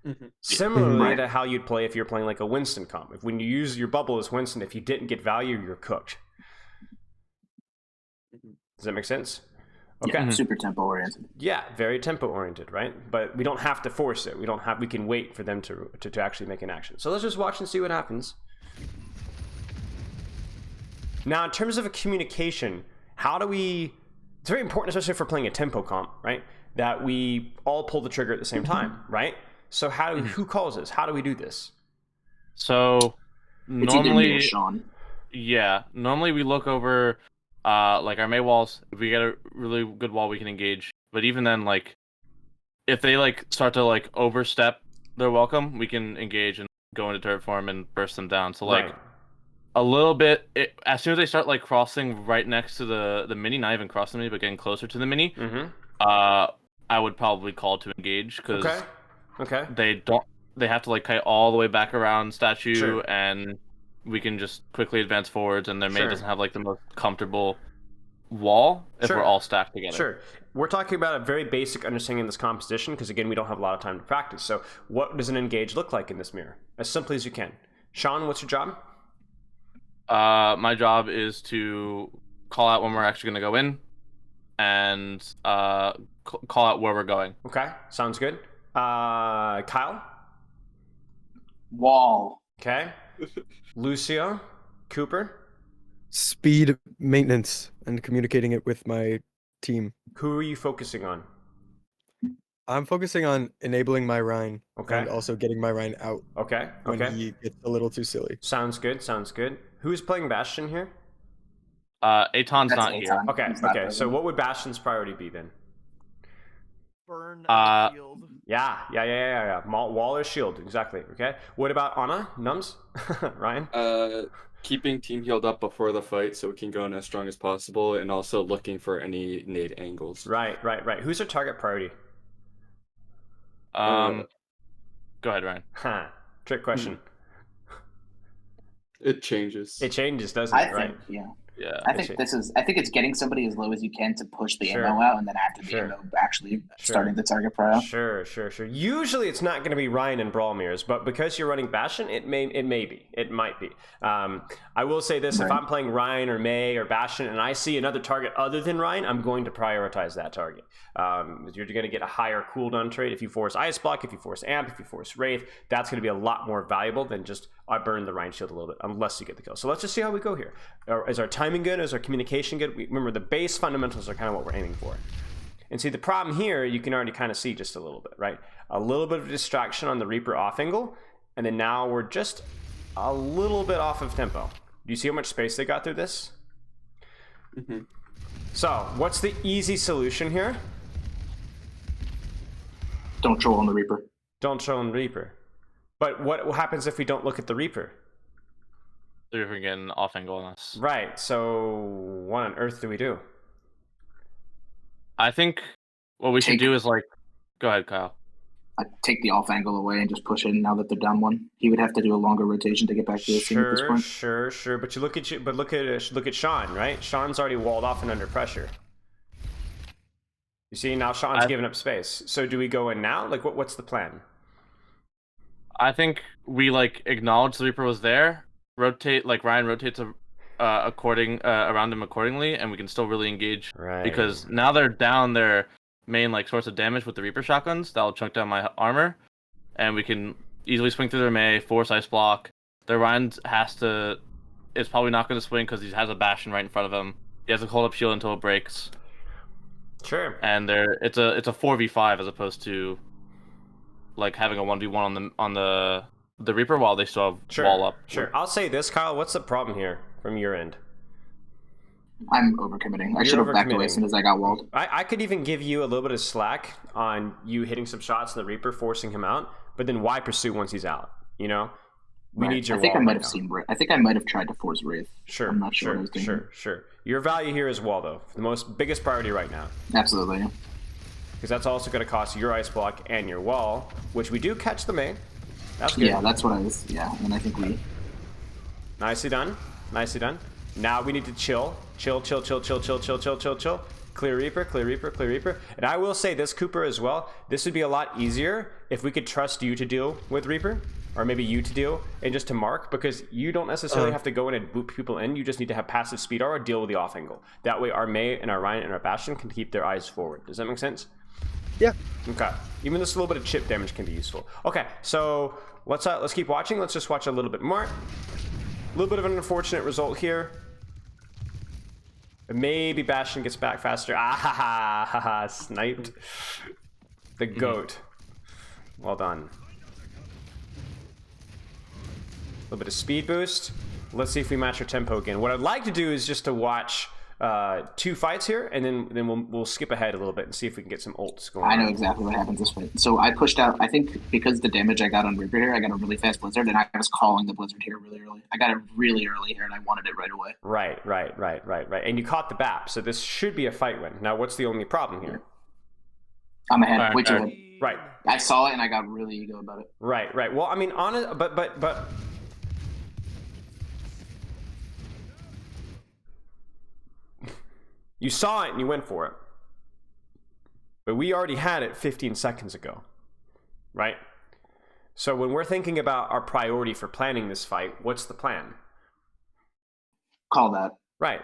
A: Mm-hmm. Similarly to how you'd play if you're playing like a Winston comp. If when you use your bubble as Winston, if you didn't get value, you're cooked. Does that make sense? Okay.
G: Yeah, super tempo oriented.
A: Yeah, very tempo oriented, right? But we don't have to force it. We can wait for them to actually make an action. So let's just watch and see what happens. Now, in terms of a communication, it's very important, especially if we're playing a tempo comp, right? That we all pull the trigger at the same time, right? So who calls this? How do we do this?
D: So
G: it's
D: normally,
G: Sean.
D: Yeah, normally we look over like our May walls. If we get a really good wall, we can engage. But even then, like if they like start to like overstep their welcome, we can engage and go into turret form and burst them down. So like a little bit, as soon as they start like crossing right next to the mini, not even crossing the mini, but getting closer to the mini, I would probably call to engage because they have to like kite all the way back around statue, and we can just quickly advance forwards, and their mate doesn't have like the most comfortable wall if we're all stacked together.
A: Sure. We're talking about a very basic understanding of this composition because again, we don't have a lot of time to practice. So what does an engage look like in this mirror? As simply as you can. Sean, what's your job?
D: My job is to call out when we're actually going to go in and call out where we're going.
A: Okay, sounds good. Kyle?
G: Wall.
A: Okay. Lucio? Cooper?
C: Speed maintenance and communicating it with my team.
A: Who are you focusing on?
C: I'm focusing on enabling my Rhine and also getting my Rhine out.
A: Okay.
C: When he gets a little too silly.
A: Sounds good. Who's playing Bastion here?
D: Aton's not here.
A: Okay. So what would Bastion's priority be then?
E: Burn the shield.
A: Yeah. Wall or shield, exactly. Okay. What about Anna? Nums? Ryan?
B: Keeping team healed up before the fight so we can go in as strong as possible, and also looking for any nade angles.
A: Right. Who's our target priority?
D: Go ahead, Ryan.
A: Trick question.
B: It changes.
A: It changes, doesn't it? Right?
G: Yeah. I think it's getting somebody as low as you can to push the ammo out, and then after the ammo actually starting the target prio.
A: Sure. Usually it's not going to be Ryan and Brawl mirrors, but because you're running Bastion, it might be. I will say this: if I'm playing Ryan or May or Bastion, and I see another target other than Ryan, I'm going to prioritize that target. You're going to get a higher cooldown trade if you force Ice Block, if you force Amp, if you force Wraith. That's going to be a lot more valuable than just I burn the Rhine shield a little bit, unless you get the kill. So let's just see how we go here. Is our timing good? Is our communication good? Remember, the base fundamentals are kind of what we're aiming for. And see, the problem here, you can already kind of see just a little bit, right? A little bit of distraction on the Reaper off angle, and then now we're just a little bit off of tempo. Do you see how much space they got through this?
B: Mm-hmm.
A: So, what's the easy solution here?
G: Don't troll on the Reaper.
A: Don't troll on the Reaper. But what happens if we don't look at the Reaper?
D: The Reaper getting off angle on us.
A: Right, so what on earth do we do?
D: I think what we should do is like... Go ahead, Kyle.
G: Take the off angle away and just push in now that they're down one. He would have to do a longer rotation to get back to the scene at this point.
A: Sure. But look at Sean, right? Sean's already walled off and under pressure. You see, now Sean's giving up space. So do we go in now? Like, what's the plan?
D: I think we like acknowledge the Reaper was there, rotate, like Ryan rotates around him accordingly, and we can still really engage.
A: Right.
D: Because now they're down their main like source of damage with the Reaper shotguns. That'll chunk down my armor, and we can easily swing through their May, force Ice Block. Their Ryan has to is probably not going to swing because he has a Bastion right in front of him. He has a hold up shield until it breaks.
A: Sure.
D: And it's a 4v5 as opposed to like having a 1v1 on the Reaper while they still have wall up.
A: Sure. I'll say this, Kyle. What's the problem here from your end?
G: I'm overcommitting. I should have backed away as soon as I got walled.
A: I could even give you a little bit of slack on you hitting some shots in the Reaper, forcing him out. But then why pursue once he's out? You know, we need your.
G: I think
A: wall
G: I might
A: right
G: have
A: now.
G: seen. I think I might have tried to force Wraith.
A: Sure.
G: I'm not sure what I was doing.
A: Sure. Your value here is wall, though. The biggest priority right now.
G: Absolutely.
A: Because that's also going to cost your ice block and your wall, which we do catch the main. That's good.
G: Yeah, that's what I was. Yeah, and I think we.
A: Nicely done. Nicely done. Now we need to chill. Chill. Clear Reaper. And I will say this, Cooper, as well. This would be a lot easier if we could trust you to deal with Reaper. Or maybe you to deal and just to mark, because you don't necessarily have to go in and boot people in. You just need to have passive speed or deal with the off angle. That way our Mei and our Ryan and our Bastion can keep their eyes forward. Does that make sense?
C: Yeah.
A: Okay. Even this little bit of chip damage can be useful. Okay, so let's keep watching. Let's just watch a little bit more. A little bit of an unfortunate result here. Maybe Bastion gets back faster. Sniped. The goat. Well done. A little bit of speed boost. Let's see if we match our tempo again. What I'd like to do is just to watch 2 fights here, and then we'll skip ahead a little bit and see if we can get some ults going.
G: I know exactly what happens this fight. So I pushed out. I think because the damage I got on Reaper here, I got a really fast Blizzard, and I was calling the Blizzard here really early. I got it really early here, and I wanted it right away.
A: Right. And you caught the BAP, so this should be a fight win. Now, what's the only problem here?
G: I'm ahead. Way too ahead.
A: Right.
G: I saw it, and I got really ego about it.
A: Right. Well, I mean, but. You saw it and you went for it. But we already had it 15 seconds ago, right? So when we're thinking about our priority for planning this fight, what's the plan?
G: Call that.
A: Right.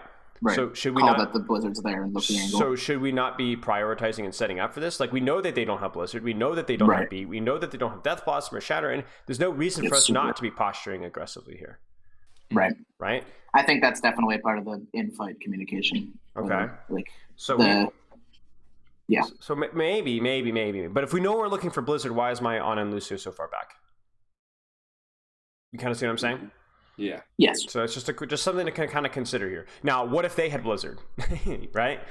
A: So should we
G: call
A: not
G: that the Blizzard's there and look the angle?
A: So should we not be prioritizing and setting up for this? Like, we know that they don't have Blizzard. We know that they don't have Beat. We know that they don't have Death Blossom or Shatter. And there's no reason for us not to be posturing aggressively here. Right?
G: I think that's definitely a part of the in-fight communication.
A: Okay. So maybe. But if we know we're looking for Blizzard, why is my Ana and Lucio so far back? You kind of see what I'm saying?
B: Yeah.
G: Yes.
A: So it's just something to kind of consider here. Now, what if they had Blizzard, right?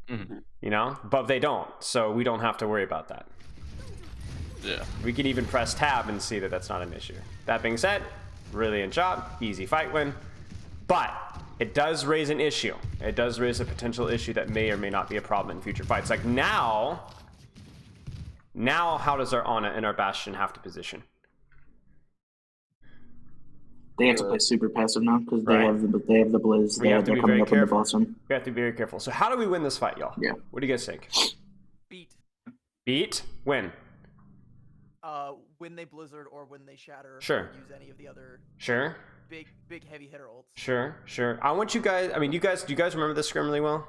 D: Mm-hmm.
A: You know, but they don't, so we don't have to worry about that.
D: Yeah.
A: We can even press tab and see that that's not an issue. That being said, brilliant job, easy fight win, but it does raise an issue. It does raise a potential issue that may or may not be a problem in future fights. Like now, how does our Ana and our Bastion have to position?
G: They have to play super passive now because they have the Blizz. They're coming up on the bottom.
A: We have to be very careful. So how do we win this fight, y'all?
G: Yeah.
A: What do you guys think? Beat? Win?
E: When they Blizzard or when they Shatter.
A: Sure.
E: Use any of the other.
A: Sure.
E: Big heavy hitter ults.
A: Sure. I want you guys. I mean, do you guys remember this scrim really well?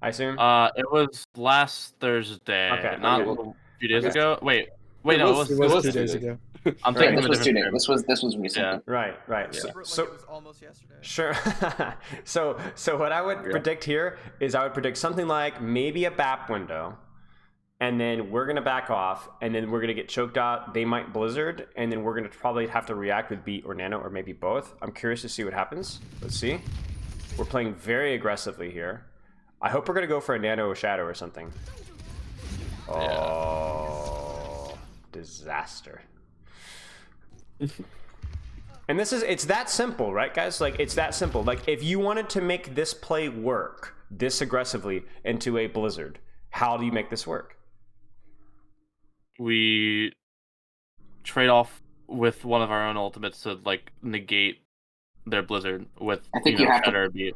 A: I assume.
D: It was last Thursday.
A: Okay.
D: Not a few days ago. Wait. No, it was
C: 2 days ago.
D: I'm thinking
G: This
D: of a
G: was 2 days.
D: different
G: This was recent.
D: Yeah.
A: Right.
E: Yeah.
A: So
E: it was almost yesterday.
A: Sure. so what I would predict here is I would predict something like maybe a BAP window, and then we're gonna back off, and then we're gonna get choked out. They might Blizzard, and then we're gonna probably have to react with Beat or Nano, or maybe both. I'm curious to see what happens. Let's see. We're playing very aggressively here. I hope we're gonna go for a Nano or Shadow or something. Oh, disaster. And it's that simple, right, guys? Like, it's that simple. Like, if you wanted to make this play work this aggressively into a Blizzard, how do you make this work?
D: We trade off with one of our own ultimates to like negate their Blizzard with
G: I think you have
D: Shatter Beat.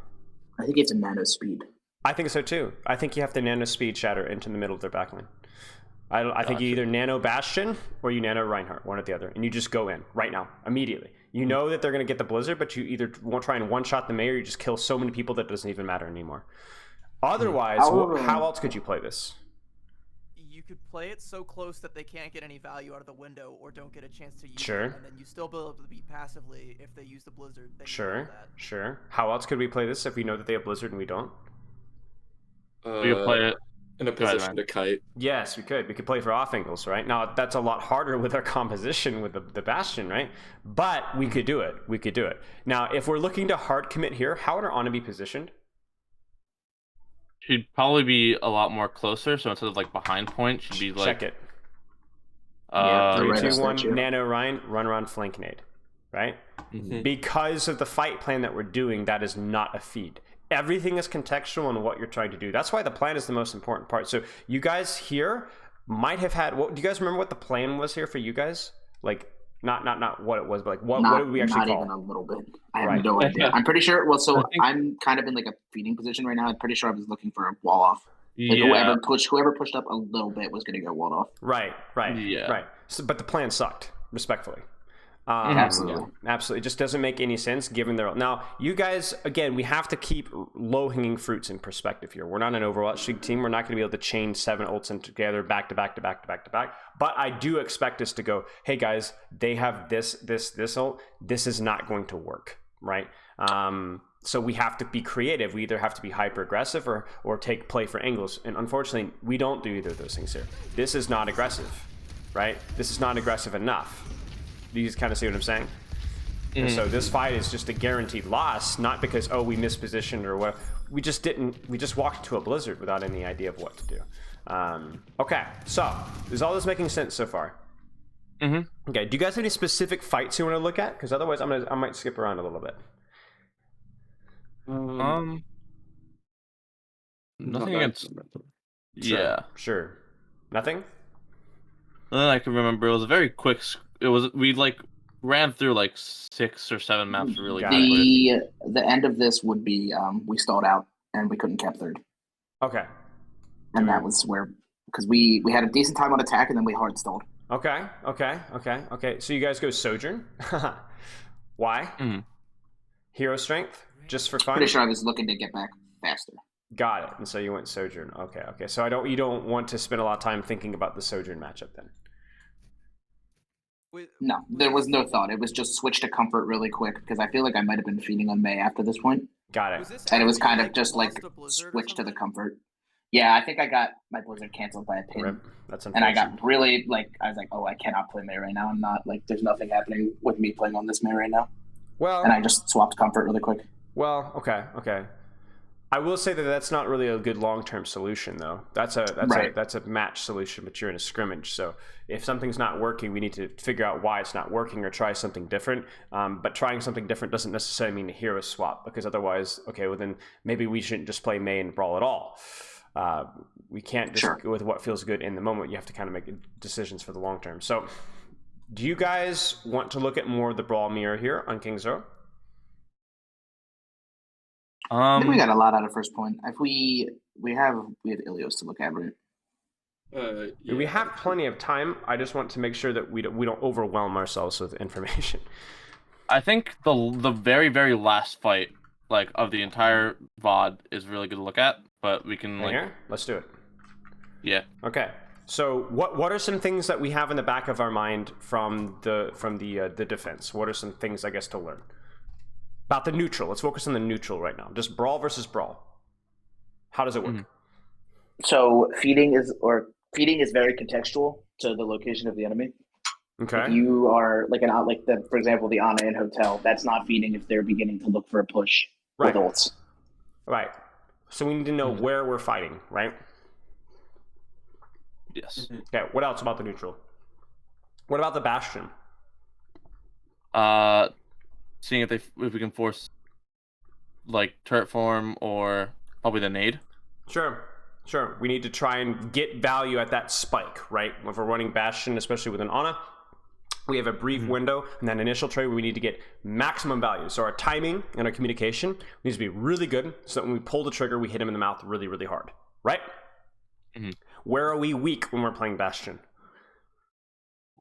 G: I think it's a nano speed.
A: I think so too. I think you have to Nano Speed Shatter into the middle of their backline. I think you either Nano Bastion or you Nano Reinhardt, one or the other, and you just go in right now, immediately. You know that they're going to get the Blizzard, but you either won't try and one-shot the Mei, or you just kill so many people that it doesn't even matter anymore. Otherwise, how else could you play this?
E: You could play it so close that they can't get any value out of the window or don't get a chance to use
A: Sure.
E: it, and then you still be able to beat passively if they use the blizzard. Then you
A: Sure,
E: know that.
A: sure. How else could we play this if we know that they have blizzard and we don't?
D: We could play it.
B: In a
D: Go ahead,
B: position
D: man.
B: to kite.
A: Yes, we could. We could play for off angles, right? Now that's a lot harder with our composition with the bastion, right? But we could do it. We could do it. Now, if we're looking to hard commit here, how would our Ana be positioned?
D: She'd probably be a lot more closer, so instead of like behind point, she'd be like
A: Check it.
G: Yeah, the
A: 3,
G: right
A: 2,
G: of
A: 1,
G: statue.
A: Nano Ryan, run around flank nade, right? Because of the fight plan that we're doing, that is not a feed. Everything is contextual on what you're trying to do. That's why the plan is the most important part. So you guys here might have had. What do you guys remember? What the plan was here for you guys? Like not what it was, but like what did we actually
G: not
A: call?
G: even a little bit. I have
A: Right.
G: no idea. I'm pretty sure. Well, so
D: I think-
G: I'm kind of in like a feeding position right now. I'm pretty sure I was looking for a wall off. Like
D: Yeah.
G: whoever pushed up a little bit was going to get walled off.
A: Right.
D: Yeah.
A: Right. So, but the plan sucked, respectfully.
G: Absolutely.
A: Absolutely. It just doesn't make any sense given their... Now, you guys, again, we have to keep low-hanging fruits in perspective here. We're not an Overwatch League team. We're not going to be able to chain 7 ults in together back to back to back to back to back. But I do expect us to go, hey, guys, they have this ult. This is not going to work, right? So we have to be creative. We either have to be hyper-aggressive or take play for angles. And unfortunately, we don't do either of those things here. This is not aggressive, right? This is not aggressive enough. Do you kind of see what I'm saying? And so this fight is just a guaranteed loss, not because, oh, we mispositioned or what. We just walked into a blizzard without any idea of what to do. Okay, so is all this making sense so far? Okay, do you guys have any specific fights you want to look at? Because otherwise I might skip around a little bit.
D: Nothing against. Yeah.
A: Sure. Nothing?
D: And then I can remember it was a very quick. It was we like ran through like 6 or 7 maps really
A: Got
D: quickly.
G: The end of this would be we stalled out and we couldn't cap third,
A: Okay.
G: and that was where because we had a decent time on attack and then we hard stalled.
A: Okay. So you guys go Sojourn. Why? Hero strength, just for fun.
G: Pretty sure I was looking to get back faster.
A: Got it. And so you went Sojourn. Okay. So you don't want to spend a lot of time thinking about the Sojourn matchup then.
G: No, there was no thought. It was just switch to comfort really quick because I feel like I might have been feeding on May after this point.
A: Got it.
E: Was this
G: And it was
E: after you,
G: kind of just like
E: lost a blizzard or
G: switch to the
E: something?
G: comfort. Yeah, I think I got my blizzard canceled by a pin.
A: Rip. That's
G: And
A: unfortunate.
G: I got really I was like, oh, I cannot play May right now. I'm not there's nothing happening with me playing on this May right now.
A: Well,
G: And I just swapped comfort really quick.
A: Well, okay. I will say that that's not really a good long-term solution, though. That's
G: Right.
A: a match solution, but you're in a scrimmage. So if something's not working, we need to figure out why it's not working or try something different. But trying something different doesn't necessarily mean a hero swap, because otherwise, okay, well then maybe we shouldn't just play May and Brawl at all. We can't just go with what feels good in the moment. You have to kind of make decisions for the long term. So do you guys want to look at more of the Brawl mirror here on King's Row?
G: I think we got a lot out of first point. If we have Ilios to look at, right?
A: We have plenty of time. I just want to make sure that we don't overwhelm ourselves with information.
D: I think the very very last fight like of the entire VOD is really good to look at, but we can like
A: Here, let's do it.
D: Yeah.
A: Okay. So what are some things that we have in the back of our mind from the defense? What are some things I guess to learn about the neutral? Let's focus on the neutral right now. Just Brawl versus Brawl. How does it work?
G: So feeding is very contextual to the location of the enemy.
A: Okay.
G: If you are for example, the Ana in Hotel, that's not feeding if they're beginning to look for a push
A: Right.
G: with ults.
A: Right. So we need to know where we're fighting, right?
D: Yes.
A: Okay. What else about the neutral? What about the Bastion?
D: Seeing if we can force like turret form or probably the nade.
A: Sure. We need to try and get value at that spike, right? If we're running Bastion, especially with an Ana, we have a brief window and that initial trade where we need to get maximum value. So our timing and our communication needs to be really good so that when we pull the trigger, we hit him in the mouth really, really hard, right? Where are we weak when we're playing Bastion?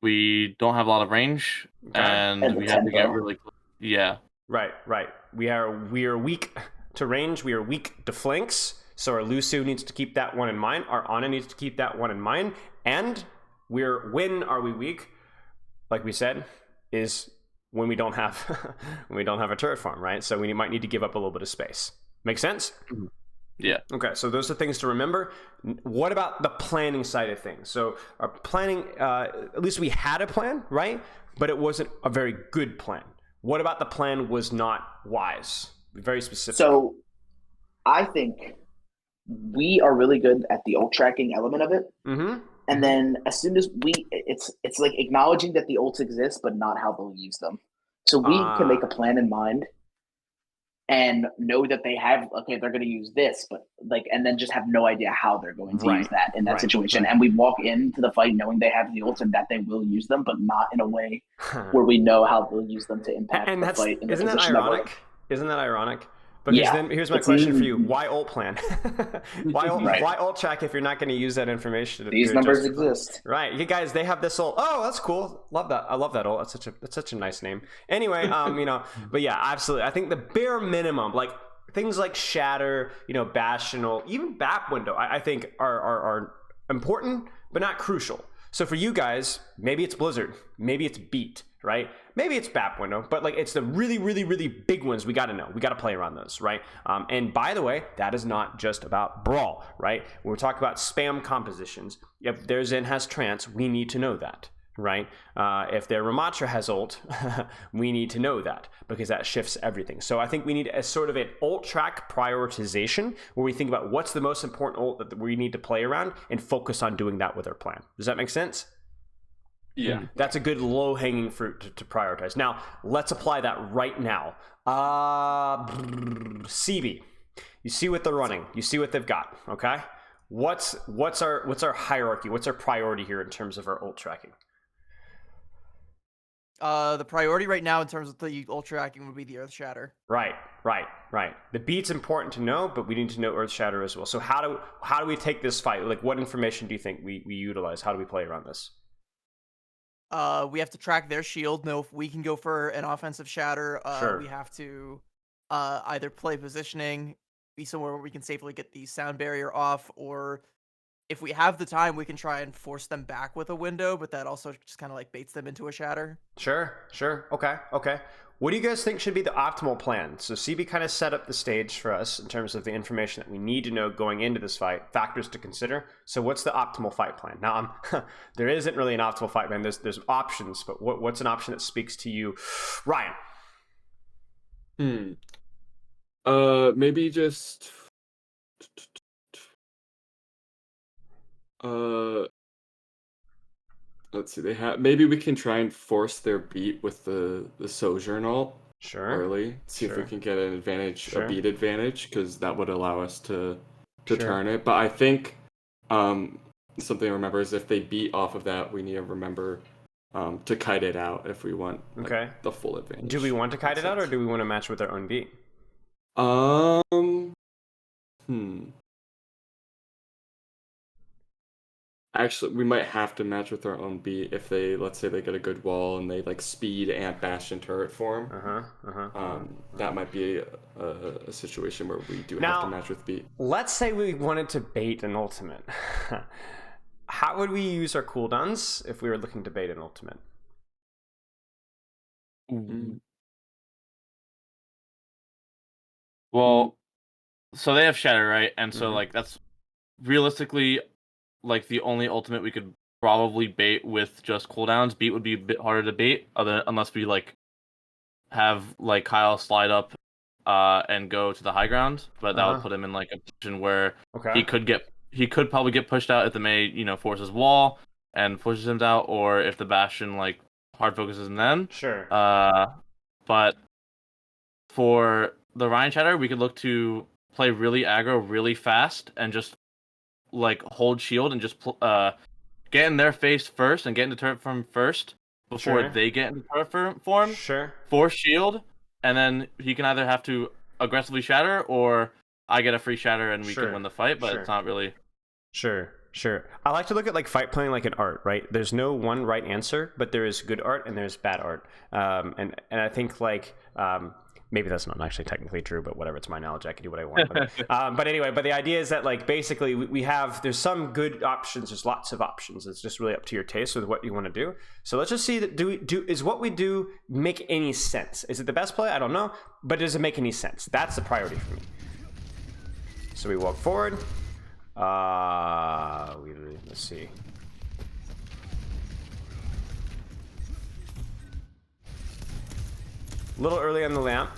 D: We don't have a lot of range, and
G: And the
D: we have to get
G: tempo.
D: really close. Yeah.
A: Right. We are weak to range. We are weak to flanks. So our Lucio needs to keep that one in mind. Our Ana needs to keep that one in mind. And when are we weak? Like we said, is when we don't have a turret farm, right? So we might need to give up a little bit of space. Make sense?
D: Yeah.
A: Okay, so those are things to remember. What about the planning side of things? So our planning, at least we had a plan, right? But it wasn't a very good plan. What about the plan was not wise? Very specific.
G: So I think we are really good at the ult tracking element of it.
A: Mm-hmm.
G: And then as soon as it's like acknowledging that the ults exist, but not how they'll use them. So we can make a plan in mind and know that they have, okay, they're going to use this, but and then just have no idea how they're going to use that in that situation. And we walk into the fight knowing they have the ults and that they will use them, but not in a way where we know how they'll use them to impact the fight.
A: Isn't that ironic? Isn't that ironic? Because then here's my question for you: why ult plan? Why ult track if you're not going to use that information?
G: These numbers exist,
A: right? You guys, they have this ult. Oh, that's cool. Love that. I love that ult. That's such a nice name. Anyway, but yeah, absolutely. I think the bare minimum, like things like Shatter, Bastion, even BAP window, I think are important, but not crucial. So for you guys, maybe it's Blizzard, maybe it's Beat, right? Maybe it's BAP window, but it's the really, really, really big ones we got to know. We got to play around those, right? And by the way, that is not just about Brawl, right? When we're talking about spam compositions, if their Zen has trance, we need to know that, right? If their Ramatra has ult, we need to know that because that shifts everything. So I think we need a sort of an ult track prioritization where we think about what's the most important ult that we need to play around and focus on doing that with our plan. Does that make sense?
B: Yeah.
A: That's a good low-hanging fruit to prioritize. Now, let's apply that right now. CB, you see what they're running. You see what they've got, okay? What's our hierarchy? What's our priority here in terms of our ult tracking?
E: The priority right now in terms of the ult tracking would be the Earth Shatter.
A: Right. The beat's important to know, but we need to know Earth Shatter as well. So how do we take this fight? Like, what information do you think we utilize? How do we play around this?
E: We have to track their shield, know if we can go for an offensive shatter.
A: Sure.
E: We have to either play positioning, be somewhere where we can safely get the sound barrier off, or if we have the time, we can try and force them back with a window, but that also just kind of baits them into a shatter.
A: Sure. Okay. What do you guys think should be the optimal plan? So CB kind of set up the stage for us in terms of the information that we need to know going into this fight, factors to consider. So what's the optimal fight plan? Now, there isn't really an optimal fight plan. There's options, but what's an option that speaks to you, Ryan?
B: Maybe just let's see. Maybe we can try and force their beat with the Sojourn ult early. See if we can get an advantage, a beat advantage, because that would allow us to turn it. But I think something to remember is if they beat off of that, we need to remember to kite it out if we want the full advantage.
A: Do we want to kite it out, or do we want to match with our own beat?
B: Actually, we might have to match with our own beat if let's say they get a good wall and they speed and Bastion turret form. That might be a situation where we do have to match with beat.
A: Let's say we wanted to bait an ultimate. How would we use our cooldowns if we were looking to bait an ultimate?
D: Well, so they have Shatter, right? And so that's realistically the only ultimate we could probably bait with just cooldowns. Beat would be a bit harder to bait, unless we have Kyle slide up and go to the high ground, but that would put him in a position where he could probably get pushed out if the Mei forces wall and pushes him out, or if the Bastion hard focuses him then.
A: Sure.
D: But for the Ryan Shatter, we could look to play really aggro really fast and just hold shield and just get in their face first and get into turret form first before they get into turret form.
A: Sure.
D: Force shield, and then he can either have to aggressively shatter, or I get a free shatter and we can win the fight. But it's not really.
A: Sure. I like to look at fight playing like an art, right? There's no one right answer, but there is good art and there's bad art. And I think Maybe that's not actually technically true, but whatever. It's my knowledge. I can do what I want. But anyway, but the idea is that like basically we have there's some good options. There's lots of options. It's just really up to your taste with what you want to do. So let's just see that is what we do make any sense? Is it the best play? I don't know, but does it make any sense? That's the priority for me. So we walk forward. Let's see. A little early on the lamp.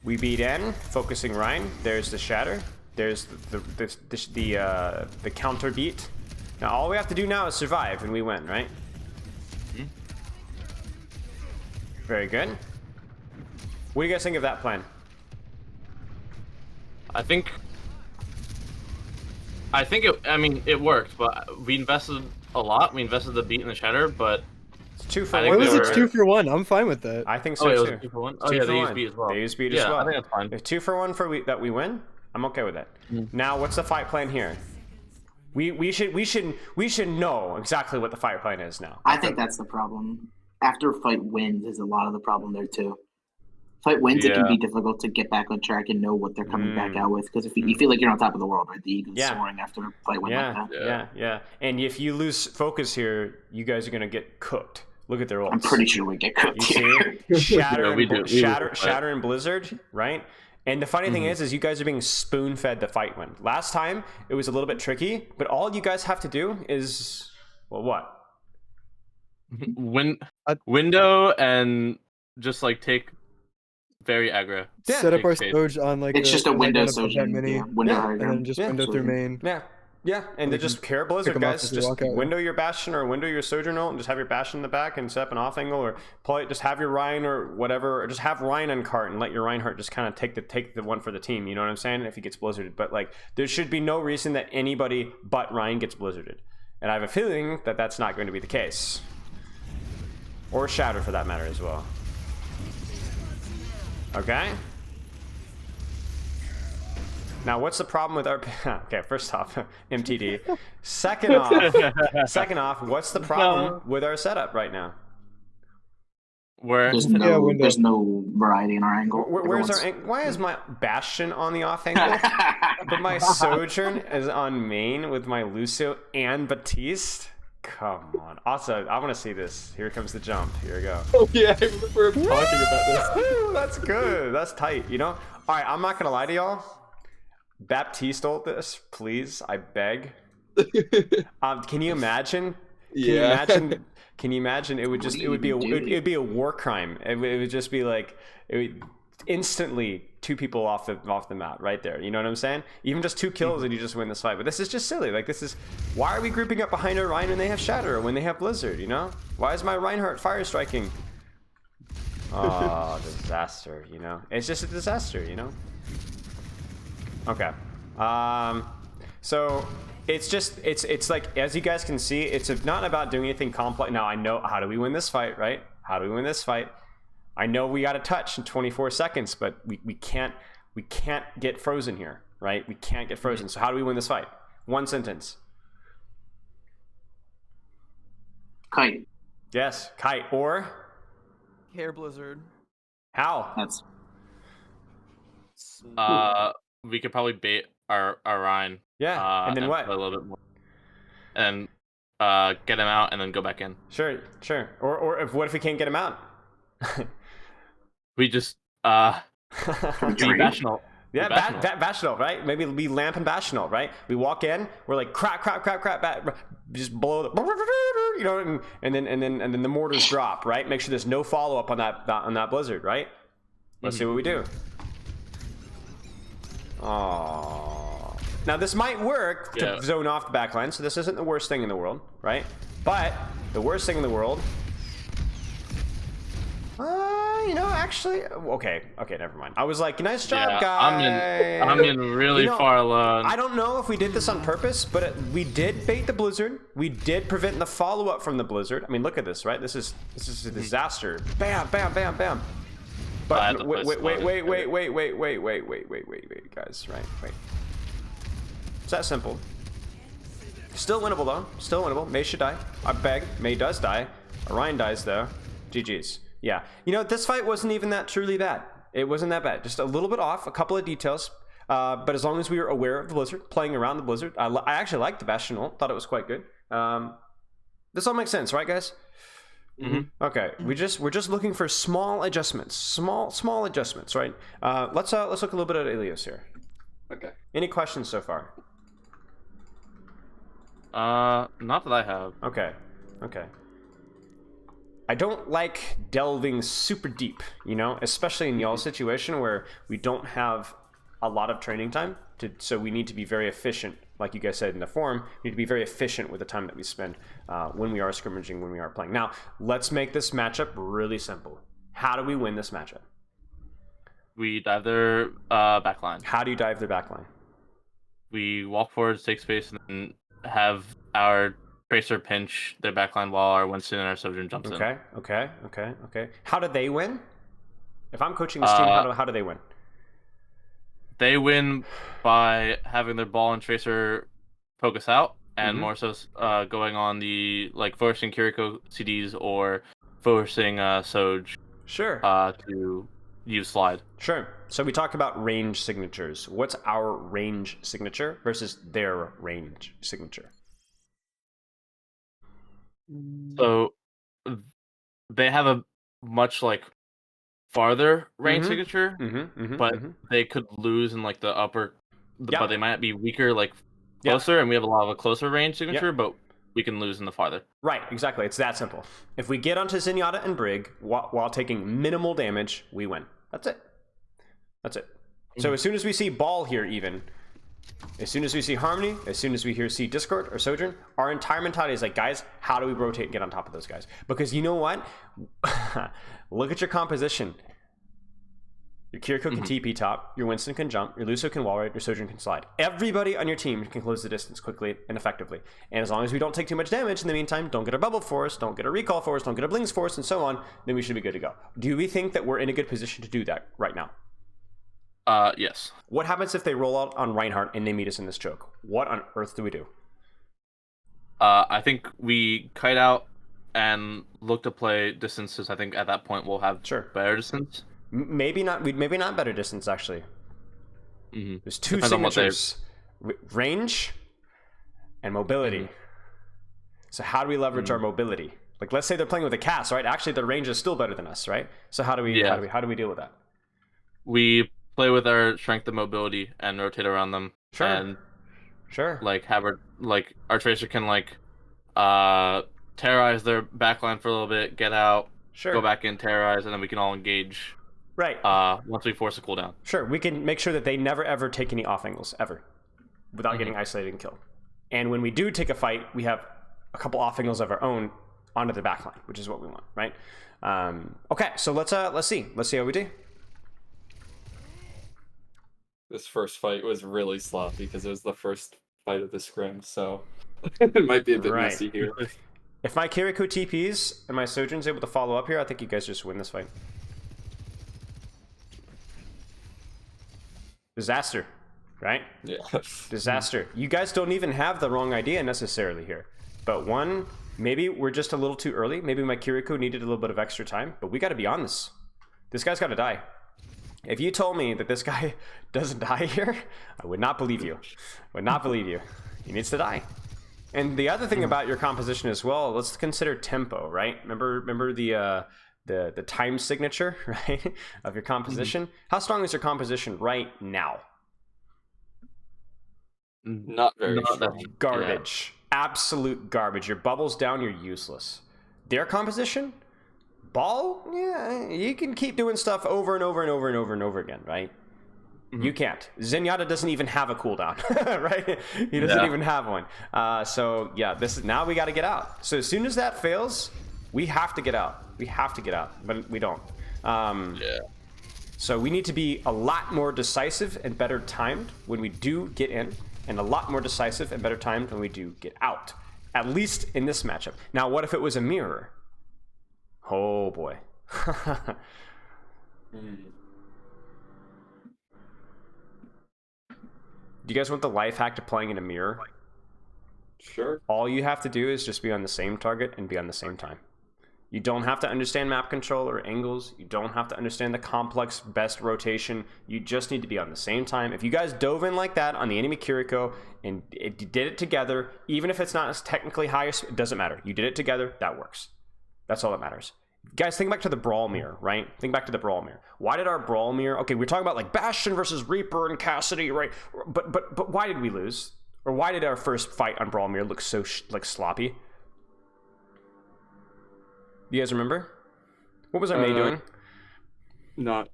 A: We beat in, focusing Ryan. There's the shatter. There's the counter beat. Now all we have to do now is survive, and we win, right? Mm-hmm. Very good. What do you guys think of that plan?
D: I think it worked, but we invested a lot. We invested the beat and the shatter, but
A: it's 2 for 1.
H: What was it 2 for 1? I'm fine with that.
A: I think so
D: it
A: too.
D: was 2 for 1. Oh yeah, they used beat as well.
A: They used beat as well.
D: I think that's fine.
A: If 2 for 1 that we win, I'm okay with that. Now, what's the fight plan here? We should know exactly what the fight plan is now.
G: I think that's the problem. After fight wins is a lot of the problem there too. Fight wins, it can be difficult to get back on track and know what they're coming back out with, because if you feel like you're on top of the world, right? The ego's soaring after a fight win like that.
A: Yeah. And if you lose focus here, you guys are gonna get cooked. Look at their ults.
G: I'm pretty sure we get cooked.
A: You see? Shatter,
D: Yeah,
A: Shatter and Blizzard, right? And the funny thing is you guys are being spoon-fed the fight win. Last time, it was a little bit tricky, but all you guys have to do is, well, what?
D: Window and just like take very aggro.
H: Yeah. Set up our Soge on like
G: it's just a window
H: Soge
G: mini,
H: and then just window through main.
A: Yeah, and then just care Blizzard, guys. Just window your Bastion or window your Sojourner and just have your Bastion in the back and set up an off angle, or play. Just have your Ryan or whatever, or just have Ryan on cart and let your Reinhardt just kind of take the one for the team. You know what I'm saying? If he gets Blizzarded, but like there should be no reason that anybody but Ryan gets Blizzarded, and I have a feeling that that's not going to be the case, or Shatter for that matter as well. Okay. Now, what's the problem with our... Okay, first off, MTD. Second off, what's the problem with our setup right now?
G: There's no variety in our angle.
A: Where's our... Why is my Bastion on the off angle? But my Sojourn is on main with my Lucio and Baptiste? Come on. Also, I want to see this. Here comes the jump. Here we go.
B: Oh, yeah, I remember talking about this.
A: That's good. That's tight, you know? All right, I'm not going to lie to y'all. Baptiste ult this, please. I beg. Can you imagine? Can you imagine? It would be a war crime. It would just be like instantly 2 people off the map right there. You know what I'm saying? Even just 2 kills and you just win this fight. But this is just silly. Like why are we grouping up behind our Ryan when they have Shatter or when they have Blizzard? You know? Why is my Reinhardt fire striking? Oh, disaster. You know? It's just a disaster. You know? Okay. So it's like, as you guys can see, it's not about doing anything complex. Now I know how do we win this fight, right? How do we win this fight? I know we got a touch in 24 seconds, but we can't get frozen here, right? We can't get frozen. So how do we win this fight? 1 sentence.
G: Kite.
A: Yes, Kite or
E: Hair Blizzard.
A: How?
G: That's
D: we could probably bait our Ryan.
A: Yeah, and then what?
D: A little bit more, and get him out, and then go back in.
A: Sure. Or what if we can't get him out?
D: We just be Bastional.
A: Yeah, Bastional, right? Maybe we lamp and Bastional, right? We walk in, we're like crap, just blow the, you know, and then the mortars drop, right? Make sure there's no follow up on that Blizzard, right? Let's see what we do. Oh, now this might work to zone off the backline, so this isn't the worst thing in the world, right? But the worst thing in the world, you know, actually, okay, never mind. I was like, nice job, guys.
D: I'm in really far alone.
A: I don't know if we did this on purpose, but we did bait the Blizzard. We did prevent the follow up from the Blizzard. I mean, look at this, right? This is a disaster. Bam. But wait, guys, right? Wait. It's that simple. Still winnable though. Still winnable. Mei should die. I beg. Mei does die. Orion dies though. GG's. Yeah. You know, this fight wasn't even that truly bad. It wasn't that bad. Just a little bit off, a couple of details. But as long as we were aware of the blizzard, playing around the blizzard, I actually liked the Bastion ult. Thought it was quite good. This all makes sense, right, guys?
D: Mm-hmm.
A: Okay. We're just looking for small adjustments. Small adjustments, right? Let's look a little bit at Ilios here.
B: Okay.
A: Any questions so far?
D: Not that I have.
A: Okay. I don't like delving super deep, you know, especially in y'all's situation where we don't have a lot of training time, so we need to be very efficient. Like you guys said in the forum, we need to be very efficient with the time that we spend when we are scrimmaging, when we are playing. Now, let's make this matchup really simple. How do we win this matchup?
D: We dive their backline.
A: How do you dive their backline?
D: We walk forward, take space, and then have our Tracer pinch their backline while our Winston and our Sojourn jumps in.
A: Okay. How do they win? If I'm coaching this team, how do they win?
D: They win by having their ball and Tracer focus out, and more so going on the forcing Kiriko CDs or forcing Soj.
A: Sure.
D: To use slide.
A: Sure. So we talk about range signatures. What's our range signature versus their range signature?
D: So they have a much farther range signature, but they could lose in the upper. But they might be weaker closer, and we have a lot of a closer range signature, but we can lose in the farther.
A: Right, exactly. It's that simple. If we get onto Zenyatta and Brig while taking minimal damage, we win. That's it. So as soon as we see Ball here, even as soon as we see Harmony, as soon as we see Discord or Sojourn, our entire mentality is guys, how do we rotate and get on top of those guys? Because you know what? Look at your composition. Your Kiriko can TP top, your Winston can jump, your Lucio can wall raid, your Sojourn can slide. Everybody on your team can close the distance quickly and effectively. And as long as we don't take too much damage in the meantime, don't get a bubble force, don't get a recall force, don't get a blings force, and so on, then we should be good to go. Do we think that we're in a good position to do that right now?
D: Yes.
A: What happens if they roll out on Reinhardt and they meet us in this choke? What on earth do we do?
D: I think we kite out and look to play distances. I think at that point we'll have better distance.
A: Maybe not better distance, actually. There's two
D: Depends
A: signatures. Range and mobility. So how do we leverage our mobility? Let's say they're playing with a cast, right? Actually, their range is still better than us, right? So how do we deal with that?
D: We play with our strength and mobility and rotate around them.
A: Sure.
D: And have our Tracer can terrorize their backline for a little bit, get out, go back in, terrorize, and then we can all engage.
A: Right.
D: Once we force a cooldown.
A: Sure. We can make sure that they never ever take any off angles ever, without getting isolated and killed. And when we do take a fight, we have a couple off angles of our own onto the backline, which is what we want, right? Okay. So let's see how we do.
B: This first fight was really sloppy because it was the first fight of the scrim, so it might be a bit messy here.
A: If my Kiriko TPs and my Sojourn's able to follow up here, I think you guys just win this fight. Disaster, right?
B: Yeah.
A: Disaster. You guys don't even have the wrong idea necessarily here. But one, maybe we're just a little too early. Maybe my Kiriko needed a little bit of extra time, but we got to be on this. This guy's got to die. If you told me that this guy doesn't die here, I would not believe you. He needs to die. And the other thing about your composition as well, let's consider tempo, right? Remember the time signature, right, of your composition? How strong is your composition right now?
B: Not very strong.
A: Garbage. Absolute garbage. Your bubble's down, you're useless. Their composition? Ball? Yeah, you can keep doing stuff over and over and over and over and over again, right? You can't. Zenyatta doesn't even have a cooldown, right? He doesn't even have one. So yeah, now we got to get out. So as soon as that fails, we have to get out. But we don't. So we need to be a lot more decisive and better timed when we do get in, and a lot more decisive and better timed when we do get out. At least in this matchup. Now, what if it was a mirror? Oh boy. Do you guys want the life hack to playing in a mirror?
B: Sure.
A: All you have to do is just be on the same target and be on the same time. You don't have to understand map control or angles. You don't have to understand the complex best rotation. You just need to be on the same time. If you guys dove in like that on the enemy Kiriko and did it together, even if it's not as technically high, it doesn't matter. You did it together, that works. That's all that matters. Guys, think back to the Brawl Mirror, right? Think back to the Brawl Mirror. Why did our Brawl Mirror... Okay, we're talking about like Bastion versus Reaper and Cassidy, right? But why did we lose? Or why did our first fight on Brawl Mirror look so sloppy? You guys remember? What was our May doing?
B: Not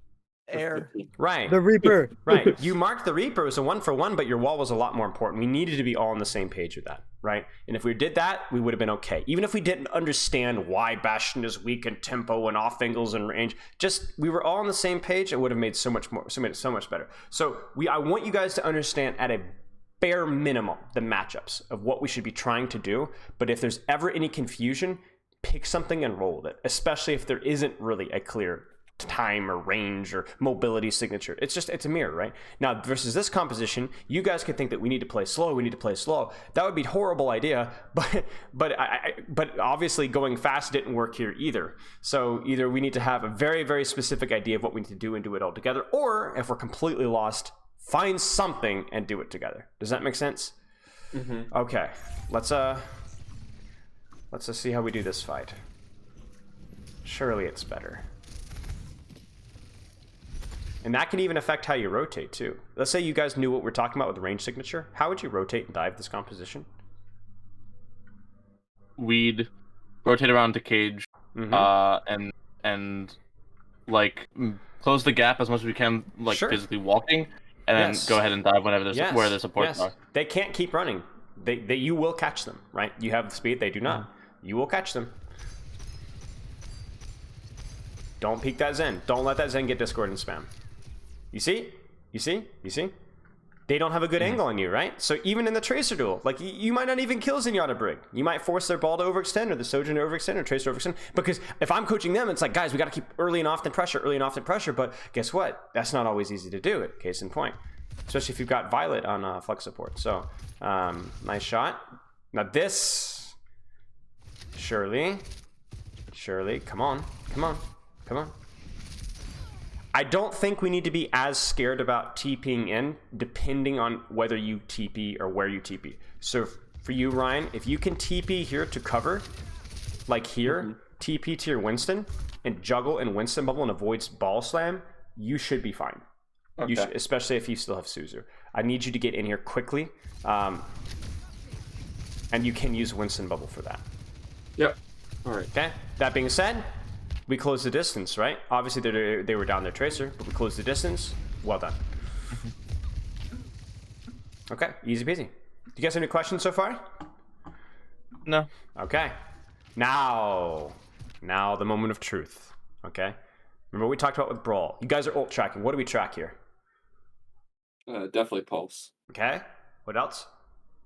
E: Air.
A: Right.
H: The Reaper.
A: Right. You marked the Reaper as a 1-for-1, but your wall was a lot more important. We needed to be all on the same page with that, right? And if we did that, we would have been okay. Even if we didn't understand why Bastion is weak in tempo and off angles and range, just we were all on the same page, it would have made so much better. So I want you guys to understand at a bare minimum the matchups of what we should be trying to do. But if there's ever any confusion, pick something and roll with it, especially if there isn't really a clear time or range or mobility signature. It's a mirror, right? Now versus this composition, you guys could think that we need to play slow. That would be a horrible idea, but obviously going fast didn't work here either. So either we need to have a very, very specific idea of what we need to do and do it all together, or if we're completely lost, find something and do it together. Does that make sense?
B: Mm-hmm.
A: Okay, let's see how we do this fight. Surely it's better. And that can even affect how you rotate too. Let's say you guys knew what we're talking about with the range signature. How would you rotate and dive this composition?
D: We'd rotate around to cage, and like close the gap as much as we can, like physically walking, and then go ahead and dive whenever there's where the supports are.
A: They can't keep running. You will catch them, right? You have the speed, they do not. You will catch them. Don't peek that Zen. Don't let that Zen get Discord and spam. You see? They don't have a good angle on you, right? So even in the Tracer duel, like you might not even kill Zenyatta Brig. You might force their ball to overextend, or the Sojourn to overextend, or Tracer to overextend. Because if I'm coaching them, it's like, guys, we got to keep early and often pressure. But guess what? That's not always easy to do. Case in point. Especially if you've got Violet on flex support. So, nice shot. Now this, Shirley, come on. I don't think we need to be as scared about TPing in, depending on whether you TP or where you TP. So for you, Ryan, if you can TP here to cover, like here, TP to your Winston, and juggle and Winston bubble and avoids ball slam, you should be fine. Okay. Especially if you still have Suzu. I need you to get in here quickly, and you can use Winston bubble for that.
B: Yep. All right.
A: Okay. That being said, we closed the distance, right? Obviously, they were down their Tracer, but we closed the distance. Well done. Okay, easy peasy. Do you guys have any questions so far?
D: No.
A: Okay. Now the moment of truth. Okay. Remember what we talked about with Brawl. You guys are ult tracking. What do we track here?
B: Definitely Pulse.
A: Okay. What else?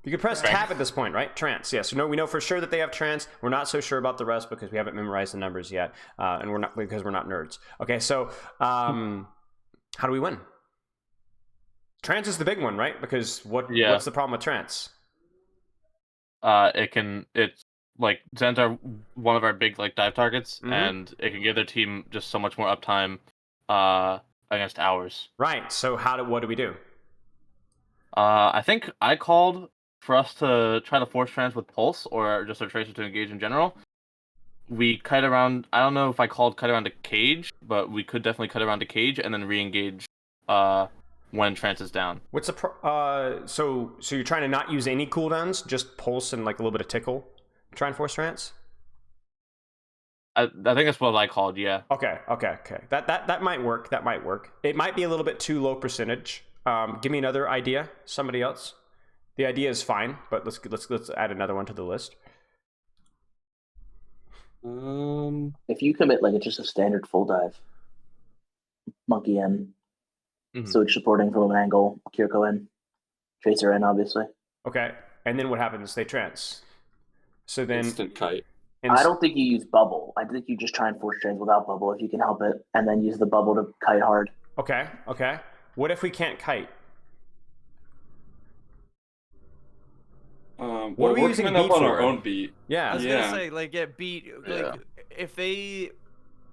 A: You can press tab at this point, right? Trance. Yeah. So we know for sure that they have trance. We're not so sure about the rest because we haven't memorized the numbers yet, and we're not nerds. Okay. So how do we win? Trance is the big one, right? Because what's the problem with trance?
D: It's like Zens are one of our big like dive targets, and it can give their team just so much more uptime against ours.
A: Right. So what do we do?
D: I think I called for us to try to force trans with Pulse or just a Tracer to engage in general. We kite around. I don't know if I called kite around to cage, but we could definitely kite around to cage and then re-engage when trance is down.
A: What's the so you're trying to not use any cooldowns, just Pulse and like a little bit of tickle, try and force trance?
D: I think that's what I called. Yeah.
A: Okay. That might work. It might be a little bit too low percentage. Give me another idea. Somebody else. The idea is fine, but let's add another one to the list.
G: If you commit like it's just a standard full dive, Monkey in, Switch supporting from an angle, Kiriko in, Tracer in, obviously.
A: Okay, and then what happens? They trance. So then
B: instant kite.
G: I don't think you use bubble. I think you just try and force trans without bubble if you can help it, and then use the bubble to kite hard.
A: Okay. What if we can't kite?
B: What are we
A: using
B: coming up
A: beat
B: on
A: for?
B: our own beat?
A: Yeah.
E: I was gonna say, like, get beat. Like, if they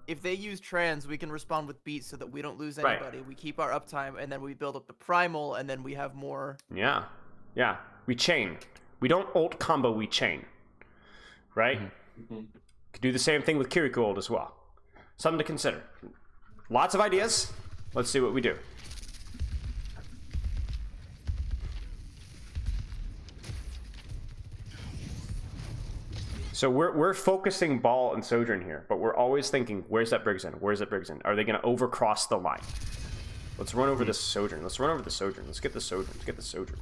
E: use trans, we can respond with beat so that we don't lose anybody. We keep our uptime, and then we build up the primal, and then we have more.
A: Yeah. We chain. We don't ult combo. We chain. Right. Could do the same thing with Kiriko ult as well. Something to consider. Lots of ideas. Let's see what we do. So we're focusing Ball and Sojourn here, but we're always thinking, where's that Briggs in? Where's that Briggs in? Are they going to overcross the line? Let's run over this Sojourn. Let's run over the Sojourn. Let's get the Sojourn. Let's get the Sojourn.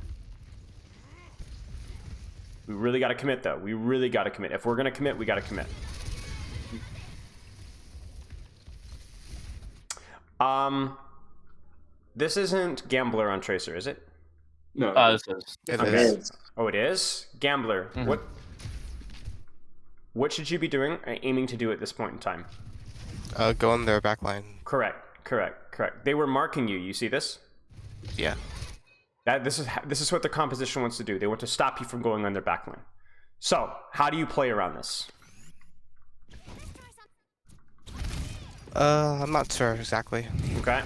A: We really got to commit, though. We really got to commit. If we're going to commit, we got to commit. This isn't Gambler on Tracer, is it?
B: No.
D: This is.
F: It
A: Okay.
F: is.
A: Oh, it is? Gambler. What should you be doing, aiming to do at this point in time?
F: Go on their backline.
A: Correct. They were marking you. You see this?
F: Yeah.
A: This is what the composition wants to do. They want to stop you from going on their backline. So, how do you play around this?
F: I'm not sure exactly.
A: Okay.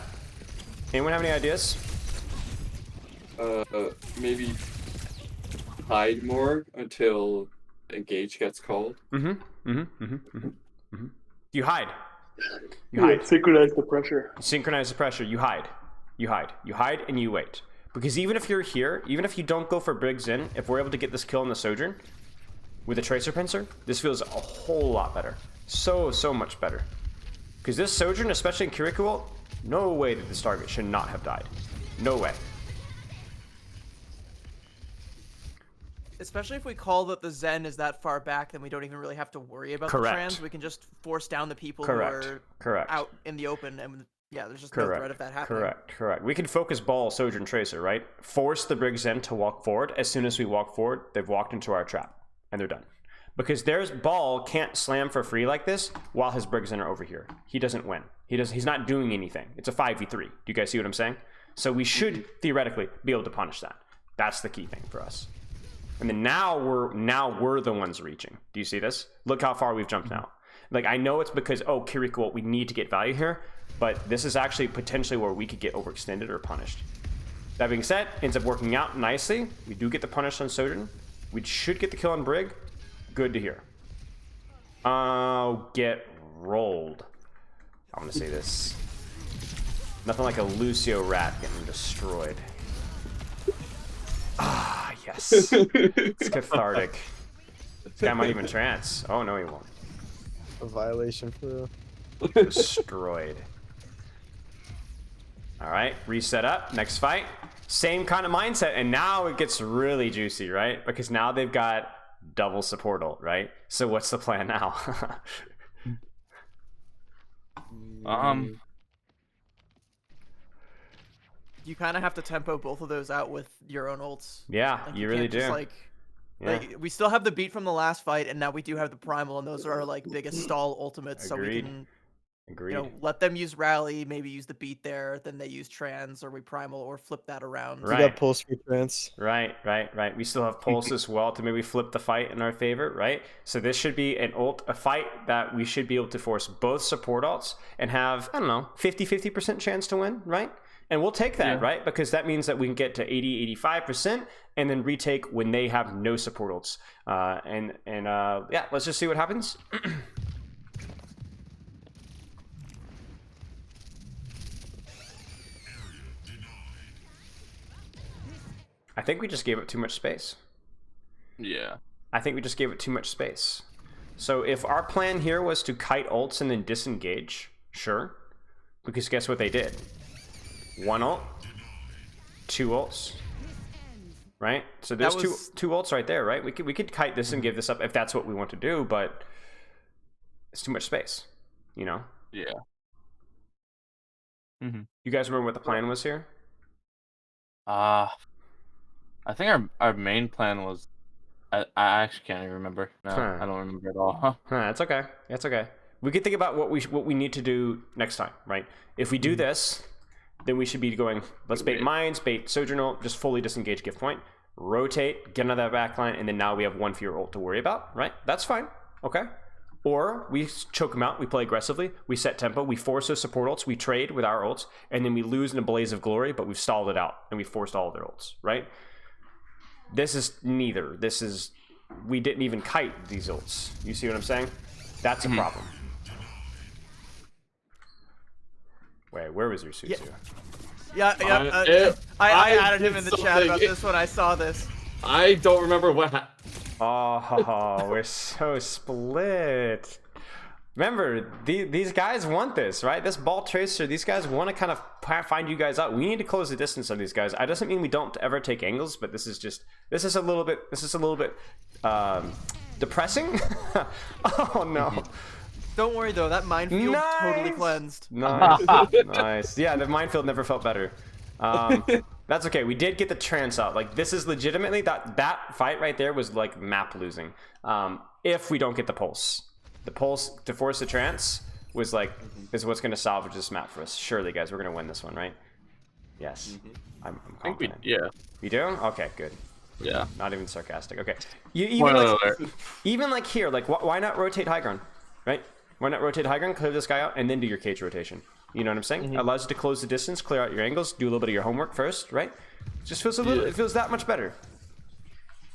A: Anyone have any ideas?
B: Maybe hide more until engage gets called.
A: You hide.
C: Synchronize the pressure.
A: Synchronize the pressure. You hide, and you wait. Because even if you're here, even if you don't go for Briggs in, if we're able to get this kill on the Sojourn with a Tracer Pincer, this feels a whole lot better. So much better. Because this Sojourn, especially in Kiriko ult, no way that this target should not have died. No way.
E: Especially if we call that the Zen is that far back, then we don't even really have to worry about
A: Correct.
E: the trans. We can just force down the people
A: Correct.
E: who are
A: Correct.
E: out in the open, and yeah, there's just
A: Correct.
E: no threat of that happening.
A: Correct. We can focus Ball, Sojourn, Tracer, right? Force the Briggs in to walk forward. As soon as we walk forward, they've walked into our trap, and they're done. Because there's Ball can't slam for free like this while his Briggs in are over here. He doesn't win. He's not doing anything. It's a 5v3. Do you guys see what I'm saying? So we should theoretically be able to punish that. That's the key thing for us. And then now we're the ones reaching. Do you see this? Look how far we've jumped now. Like, I know it's because, oh, Kiriko, we need to get value here, but this is actually potentially where we could get overextended or punished. That being said, ends up working out nicely. We do get the punish on Sojourn. We should get the kill on Brig. Good to hear. Oh, get rolled. I'm gonna say this. Nothing like a Lucio rat getting destroyed. Ah, yes. It's cathartic. This guy might even trance. Oh, no, he won't.
H: A violation for real.
A: Destroyed. All right, reset up. Next fight. Same kind of mindset, and now it gets really juicy, right? Because now they've got double support ult, right? So what's the plan now?
E: You kind of have to tempo both of those out with your own ults.
A: Yeah,
E: Like,
A: you really
E: can't just,
A: do.
E: Like,
A: Yeah.
E: like, we still have the beat from the last fight, and now we do have the primal, and those are our like biggest stall ultimates. So we
A: Agreed.
E: can,
A: Agreed.
E: let them use rally, maybe use the beat there, then they use trans, or we primal, or flip that around.
A: Right.
H: You got pulse for trance.
A: Right. We still have pulse as well to maybe flip the fight in our favor, right? So this should be a fight that we should be able to force both support alts and have, I don't know, 50% chance to win, right? And we'll take that, right? Because that means that we can get to 85% and then retake when they have no support ults. Yeah, let's just see what happens. I think we just gave it too much space.
D: Yeah.
A: I think we just gave it too much space. So if our plan here was to kite ults and then disengage, sure. Because guess what they did? One ult, two ults, right? So there's two ults right there, right? We could kite this and give this up if that's what we want to do, but it's too much space, you know?
D: Yeah.
A: You guys remember what the plan was here?
D: I think our main plan was, I actually can't even remember. No,
A: Huh.
D: I don't remember at all.
A: That's okay. That's okay. We could think about what we need to do next time, right? If we do this, then we should be going, let's bait mines, bait Sojourn, just fully disengage gift point, rotate, get another backline, and then now we have one fewer ult to worry about, right? That's fine. Okay. Or we choke them out, we play aggressively, we set tempo, we force those support ults, we trade with our ults, and then we lose in a blaze of glory, but we've stalled it out, and we forced all of their ults, right? This is neither. This is... We didn't even kite these ults. You see what I'm saying? That's a problem. Wait, where was your Suzu?
E: I added him in the chat about this when I saw this.
B: I don't remember what happened.
A: Oh, we're so split. Remember, these guys want this, right? This ball tracer, these guys want to kind of find you guys out. We need to close the distance on these guys. It doesn't mean we don't ever take angles, but this is a little bit depressing. Oh no.
E: Don't worry though, that minefield totally cleansed.
A: Nice. Nice. Yeah, the minefield never felt better. That's okay. We did get the trance out. Like, this is legitimately that fight right there was like map losing. If we don't get the pulse. The pulse to force the trance was like is what's going to salvage this map for us. Surely, guys, we're going to win this one, right? Yes. I'm confident. You do? Okay, good.
D: Yeah.
A: Not even sarcastic. Okay. Even like here, like why not rotate high ground, right? Why not rotate high ground, clear this guy out, and then do your cage rotation? You know what I'm saying? Allows you to close the distance, clear out your angles, do a little bit of your homework first, right? Just feels a little. It feels that much better.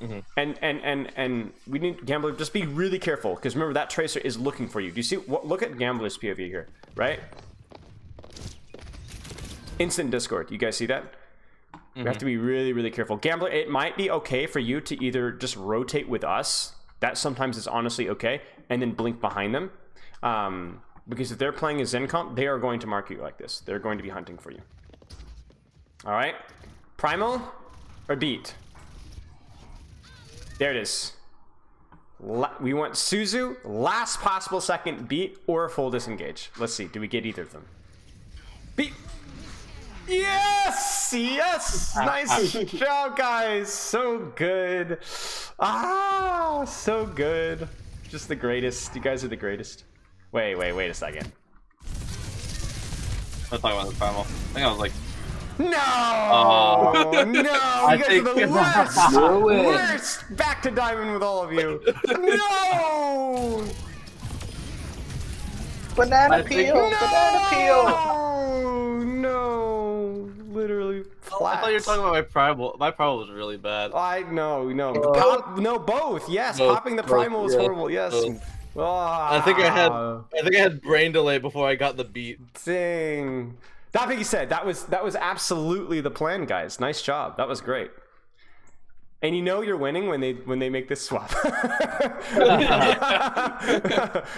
A: And we need Gambler, just be really careful, because remember that tracer is looking for you. Do you see look at Gambler's POV here, right? Instant discord. You guys see that? We have to be really, really careful. Gambler, it might be okay for you to either just rotate with us. That sometimes is honestly okay, and then blink behind them. Because if they're playing a Zen comp, they are going to mark you like this. They're going to be hunting for you. All right, Primal or Beat? There it is. We want Suzu, last possible second Beat, or full disengage. Let's see, do we get either of them? Beat! Yes! Yes! Nice job, guys! So good. Ah, so good. Just the greatest. You guys are the greatest. Wait a second.
D: I'm talking about the primal. I think I was like...
A: No! No! You guys are the worst! Back to diamond with all of you. No!
G: Banana peel! Banana peel!
A: Oh, no. Literally flat.
D: I thought you were talking about my primal. My primal was really bad.
A: I know. Both. Yes,
D: Both.
A: popping the primal was horrible. Yes.
D: I think I had brain delay before I got the beat.
A: Dang. That being said, that was absolutely the plan, guys. Nice job. That was great. And you know you're winning when they make this swap.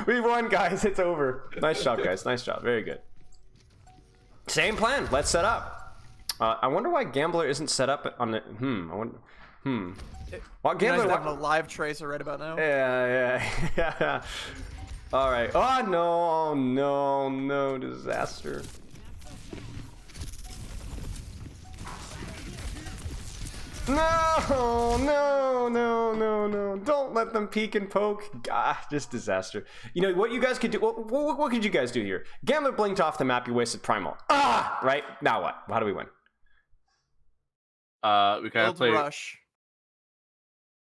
A: We won, guys. It's over. Nice job, guys. Nice job. Very good. Same plan. Let's set up. I wonder why Gambler isn't set up on the. Well, Gambler
E: You guys having a live tracer right about now.
A: Yeah. All right. Oh no, disaster. No. Don't let them peek and poke. God, just disaster. You know what you guys could do? What could you guys do here? Gambler blinked off the map. You wasted primal. Right? Now what? How do we win?
D: We kind of play
E: rush.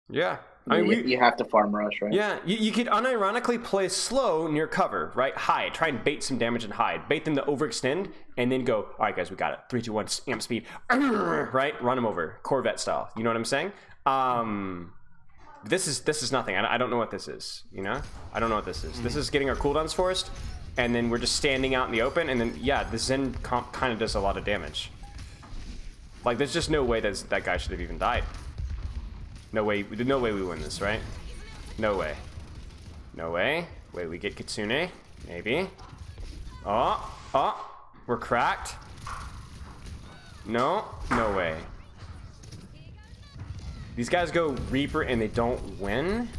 A: Yeah.
G: You have to farm rush, right?
A: Yeah, you could unironically play slow near cover, right? Hide. Try and bait some damage and hide. Bait them to overextend, and then go, all right, guys, we got it. 3, 2, 1, amp speed. Right? Run them over. Corvette style. You know what I'm saying? This is nothing. I don't know what this is, you know? I don't know what this is. This is getting our cooldowns forced, and then we're just standing out in the open, and then, yeah, the Zen comp kind of does a lot of damage. Like, there's just no way that guy should have even died. No way we win this, right? No way. Wait, we get Kitsune? Maybe. Oh, we're cracked. No way. These guys go Reaper and they don't win?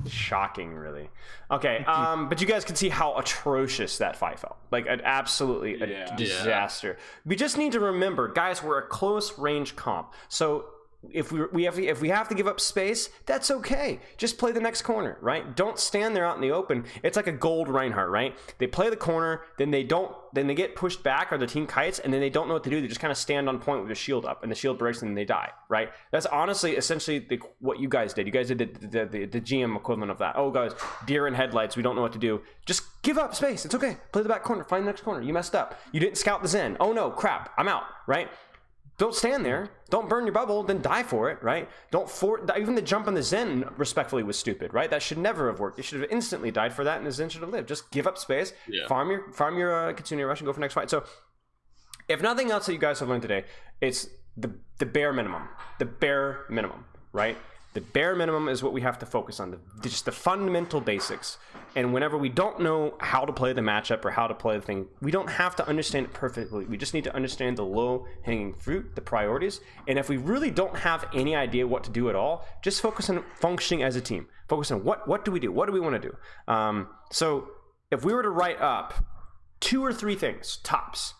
A: Shocking, really. Okay, but you guys can see how atrocious that fight felt. Like, absolutely a disaster. We just need to remember, guys, we're a close range comp. So if we have to give up space, that's okay. Just play the next corner, right? Don't stand there out in the open. It's like a gold Reinhardt, right? They play the corner, then they get pushed back, or the team kites, and then they don't know what to do. They just kind of stand on point with the shield up, and the shield breaks, and they die, right? That's honestly essentially what you guys did. You guys did the GM equivalent of that. Oh, guys, deer in headlights. We don't know what to do. Just give up space. It's okay. Play the back corner. Find the next corner. You messed up. You didn't scout the Zen. Oh no, crap. I'm out, right? Don't stand there. Don't burn your bubble. Then die for it, right? Even the jump on the Zen, respectfully, was stupid, right? That should never have worked. You should have instantly died for that, and the Zen should have lived. Just give up space, farm your Kitsune Rush, and go for next fight. So, if nothing else that you guys have learned today, it's the bare minimum. The bare minimum, right? The bare minimum is what we have to focus on, just the fundamental basics. And whenever we don't know how to play the matchup or how to play the thing, we don't have to understand it perfectly. We just need to understand the low-hanging fruit, the priorities. And if we really don't have any idea what to do at all, just focus on functioning as a team. Focus on what do we do? What do we want to do? So if we were to write up 2 or 3 things, tops,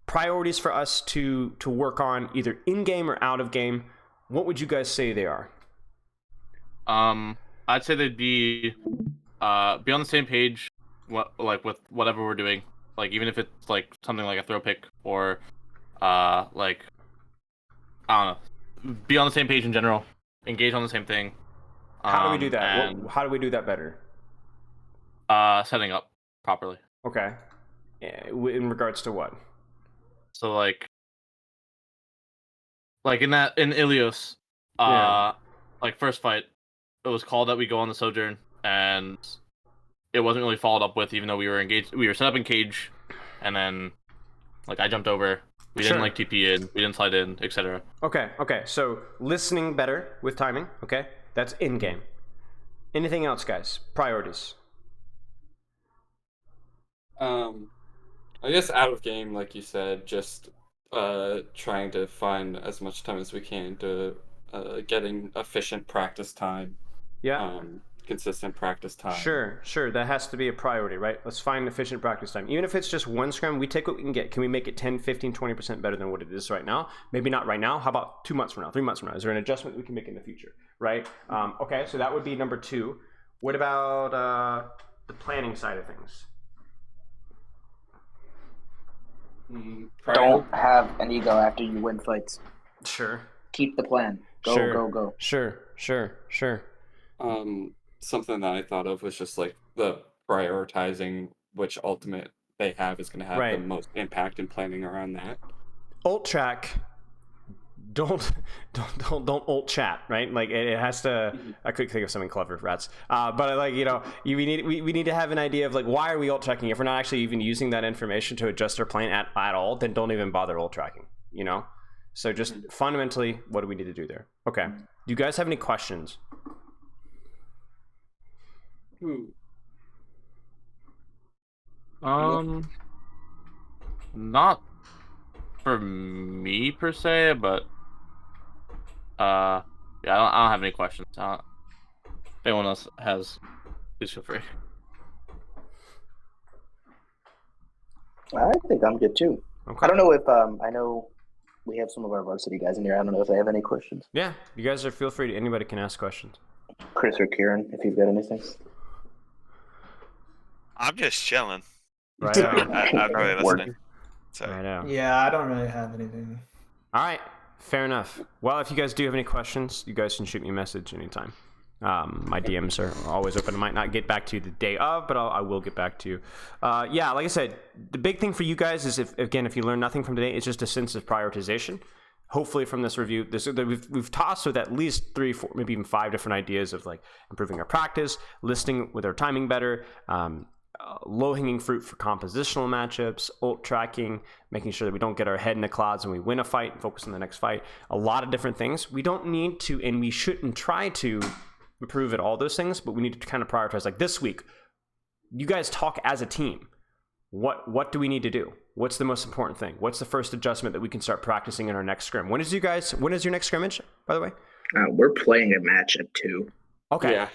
A: priorities for us to work on either in-game or out of game, what would you guys say they are?
D: I'd say they'd be on the same page, with whatever we're doing. Like, even if it's like something like a throw pick or like, I don't know, be on the same page in general, engage on the same thing.
A: How do we do that? How do we do that better?
D: Setting up properly.
A: Okay. In regards to what?
D: So like in Ilios, like first fight, it was called that we go on the Sojourn, and it wasn't really followed up with, even though we were engaged. We were set up in cage, and then like I jumped over. We didn't like TP in. We didn't slide in, etc.
A: Okay. So listening better with timing. Okay, that's in game. Anything else, guys? Priorities.
B: I guess out of game, like you said, just trying to find as much time as we can to getting efficient practice time.
A: Yeah.
B: Consistent practice time.
A: Sure. That has to be a priority, right? Let's find efficient practice time. Even if it's just one scrim, we take what we can get. Can we make it 10, 15, 20% better than what it is right now? Maybe not right now. How about 2 months from now, 3 months from now? Is there an adjustment we can make in the future, right? Okay, so that would be number 2. What about the planning side of things?
G: Don't have an ego after you win fights.
A: Sure.
G: Keep the plan. Go.
A: Sure.
B: Something that I thought of was just like the prioritizing which ultimate they have is going to have the most impact in planning around that.
A: Ult track. Don't ult chat, right? Like it has to. I could think of something clever, rats. But like we need to have an idea of like why are we ult tracking? If we're not actually even using that information to adjust our plan at all, then don't even bother ult tracking. So just fundamentally, what do we need to do there? Okay. Do you guys have any questions?
D: Not for me per se, but I don't have any questions. If anyone else has, please feel free.
G: I think I'm good too.
A: Okay.
G: I don't know if I know we have some of our varsity guys in here. I don't know if they have any questions.
A: Yeah, you guys feel free to. Anybody can ask questions.
G: Chris or Kieran, if you've got anything.
I: I'm just chilling.
A: Right.
I: I'm really listening. So.
A: Right out.
J: Yeah, I don't really have anything.
A: All right, fair enough. Well, if you guys do have any questions, you guys can shoot me a message anytime. My DMs are always open. I might not get back to you the day of, but I will get back to you. Yeah, like I said, the big thing for you guys is if you learn nothing from today, it's just a sense of prioritization. Hopefully from this review, we've tossed with at least 3, 4, maybe even 5 different ideas of like improving our practice, listening with our timing better, low-hanging fruit for compositional matchups, ult tracking, making sure that we don't get our head in the clouds when we win a fight and focus on the next fight. A lot of different things. We don't need to, and we shouldn't try to improve at all those things, but we need to kind of prioritize. Like this week, you guys talk as a team. What do we need to do? What's the most important thing? What's the first adjustment that we can start practicing in our next scrim? When is your next scrimmage, by the way?
G: We're playing a match at 2.
A: Okay.
B: Yeah.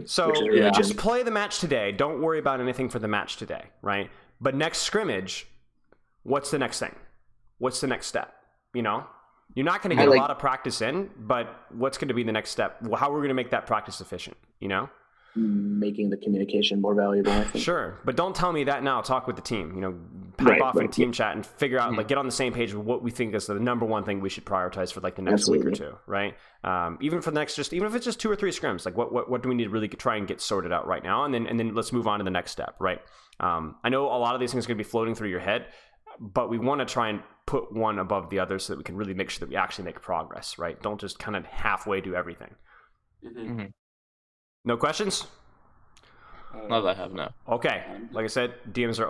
A: So just play the match today. Don't worry about anything for the match today, right? But next scrimmage, what's the next thing? What's the next step? You're not going to get a lot of practice in, but what's going to be the next step? How are we going to make that practice efficient, you know?
G: Making the communication more valuable, I think.
A: Sure, but don't tell me that now. Talk with the team, you know, pipe off in team chat and figure out, like, get on the same page with what we think is the number one thing we should prioritize for like the next week or two, right? Even for the next, even if it's just 2 or 3 scrims, like what do we need to really try and get sorted out right now? And then let's move on to the next step, right? I know a lot of these things are going to be floating through your head, but we want to try and put one above the other so that we can really make sure that we actually make progress, right? Don't just kind of halfway do everything. No questions?
D: Not that I have, no.
A: Okay. Like I said, DMs are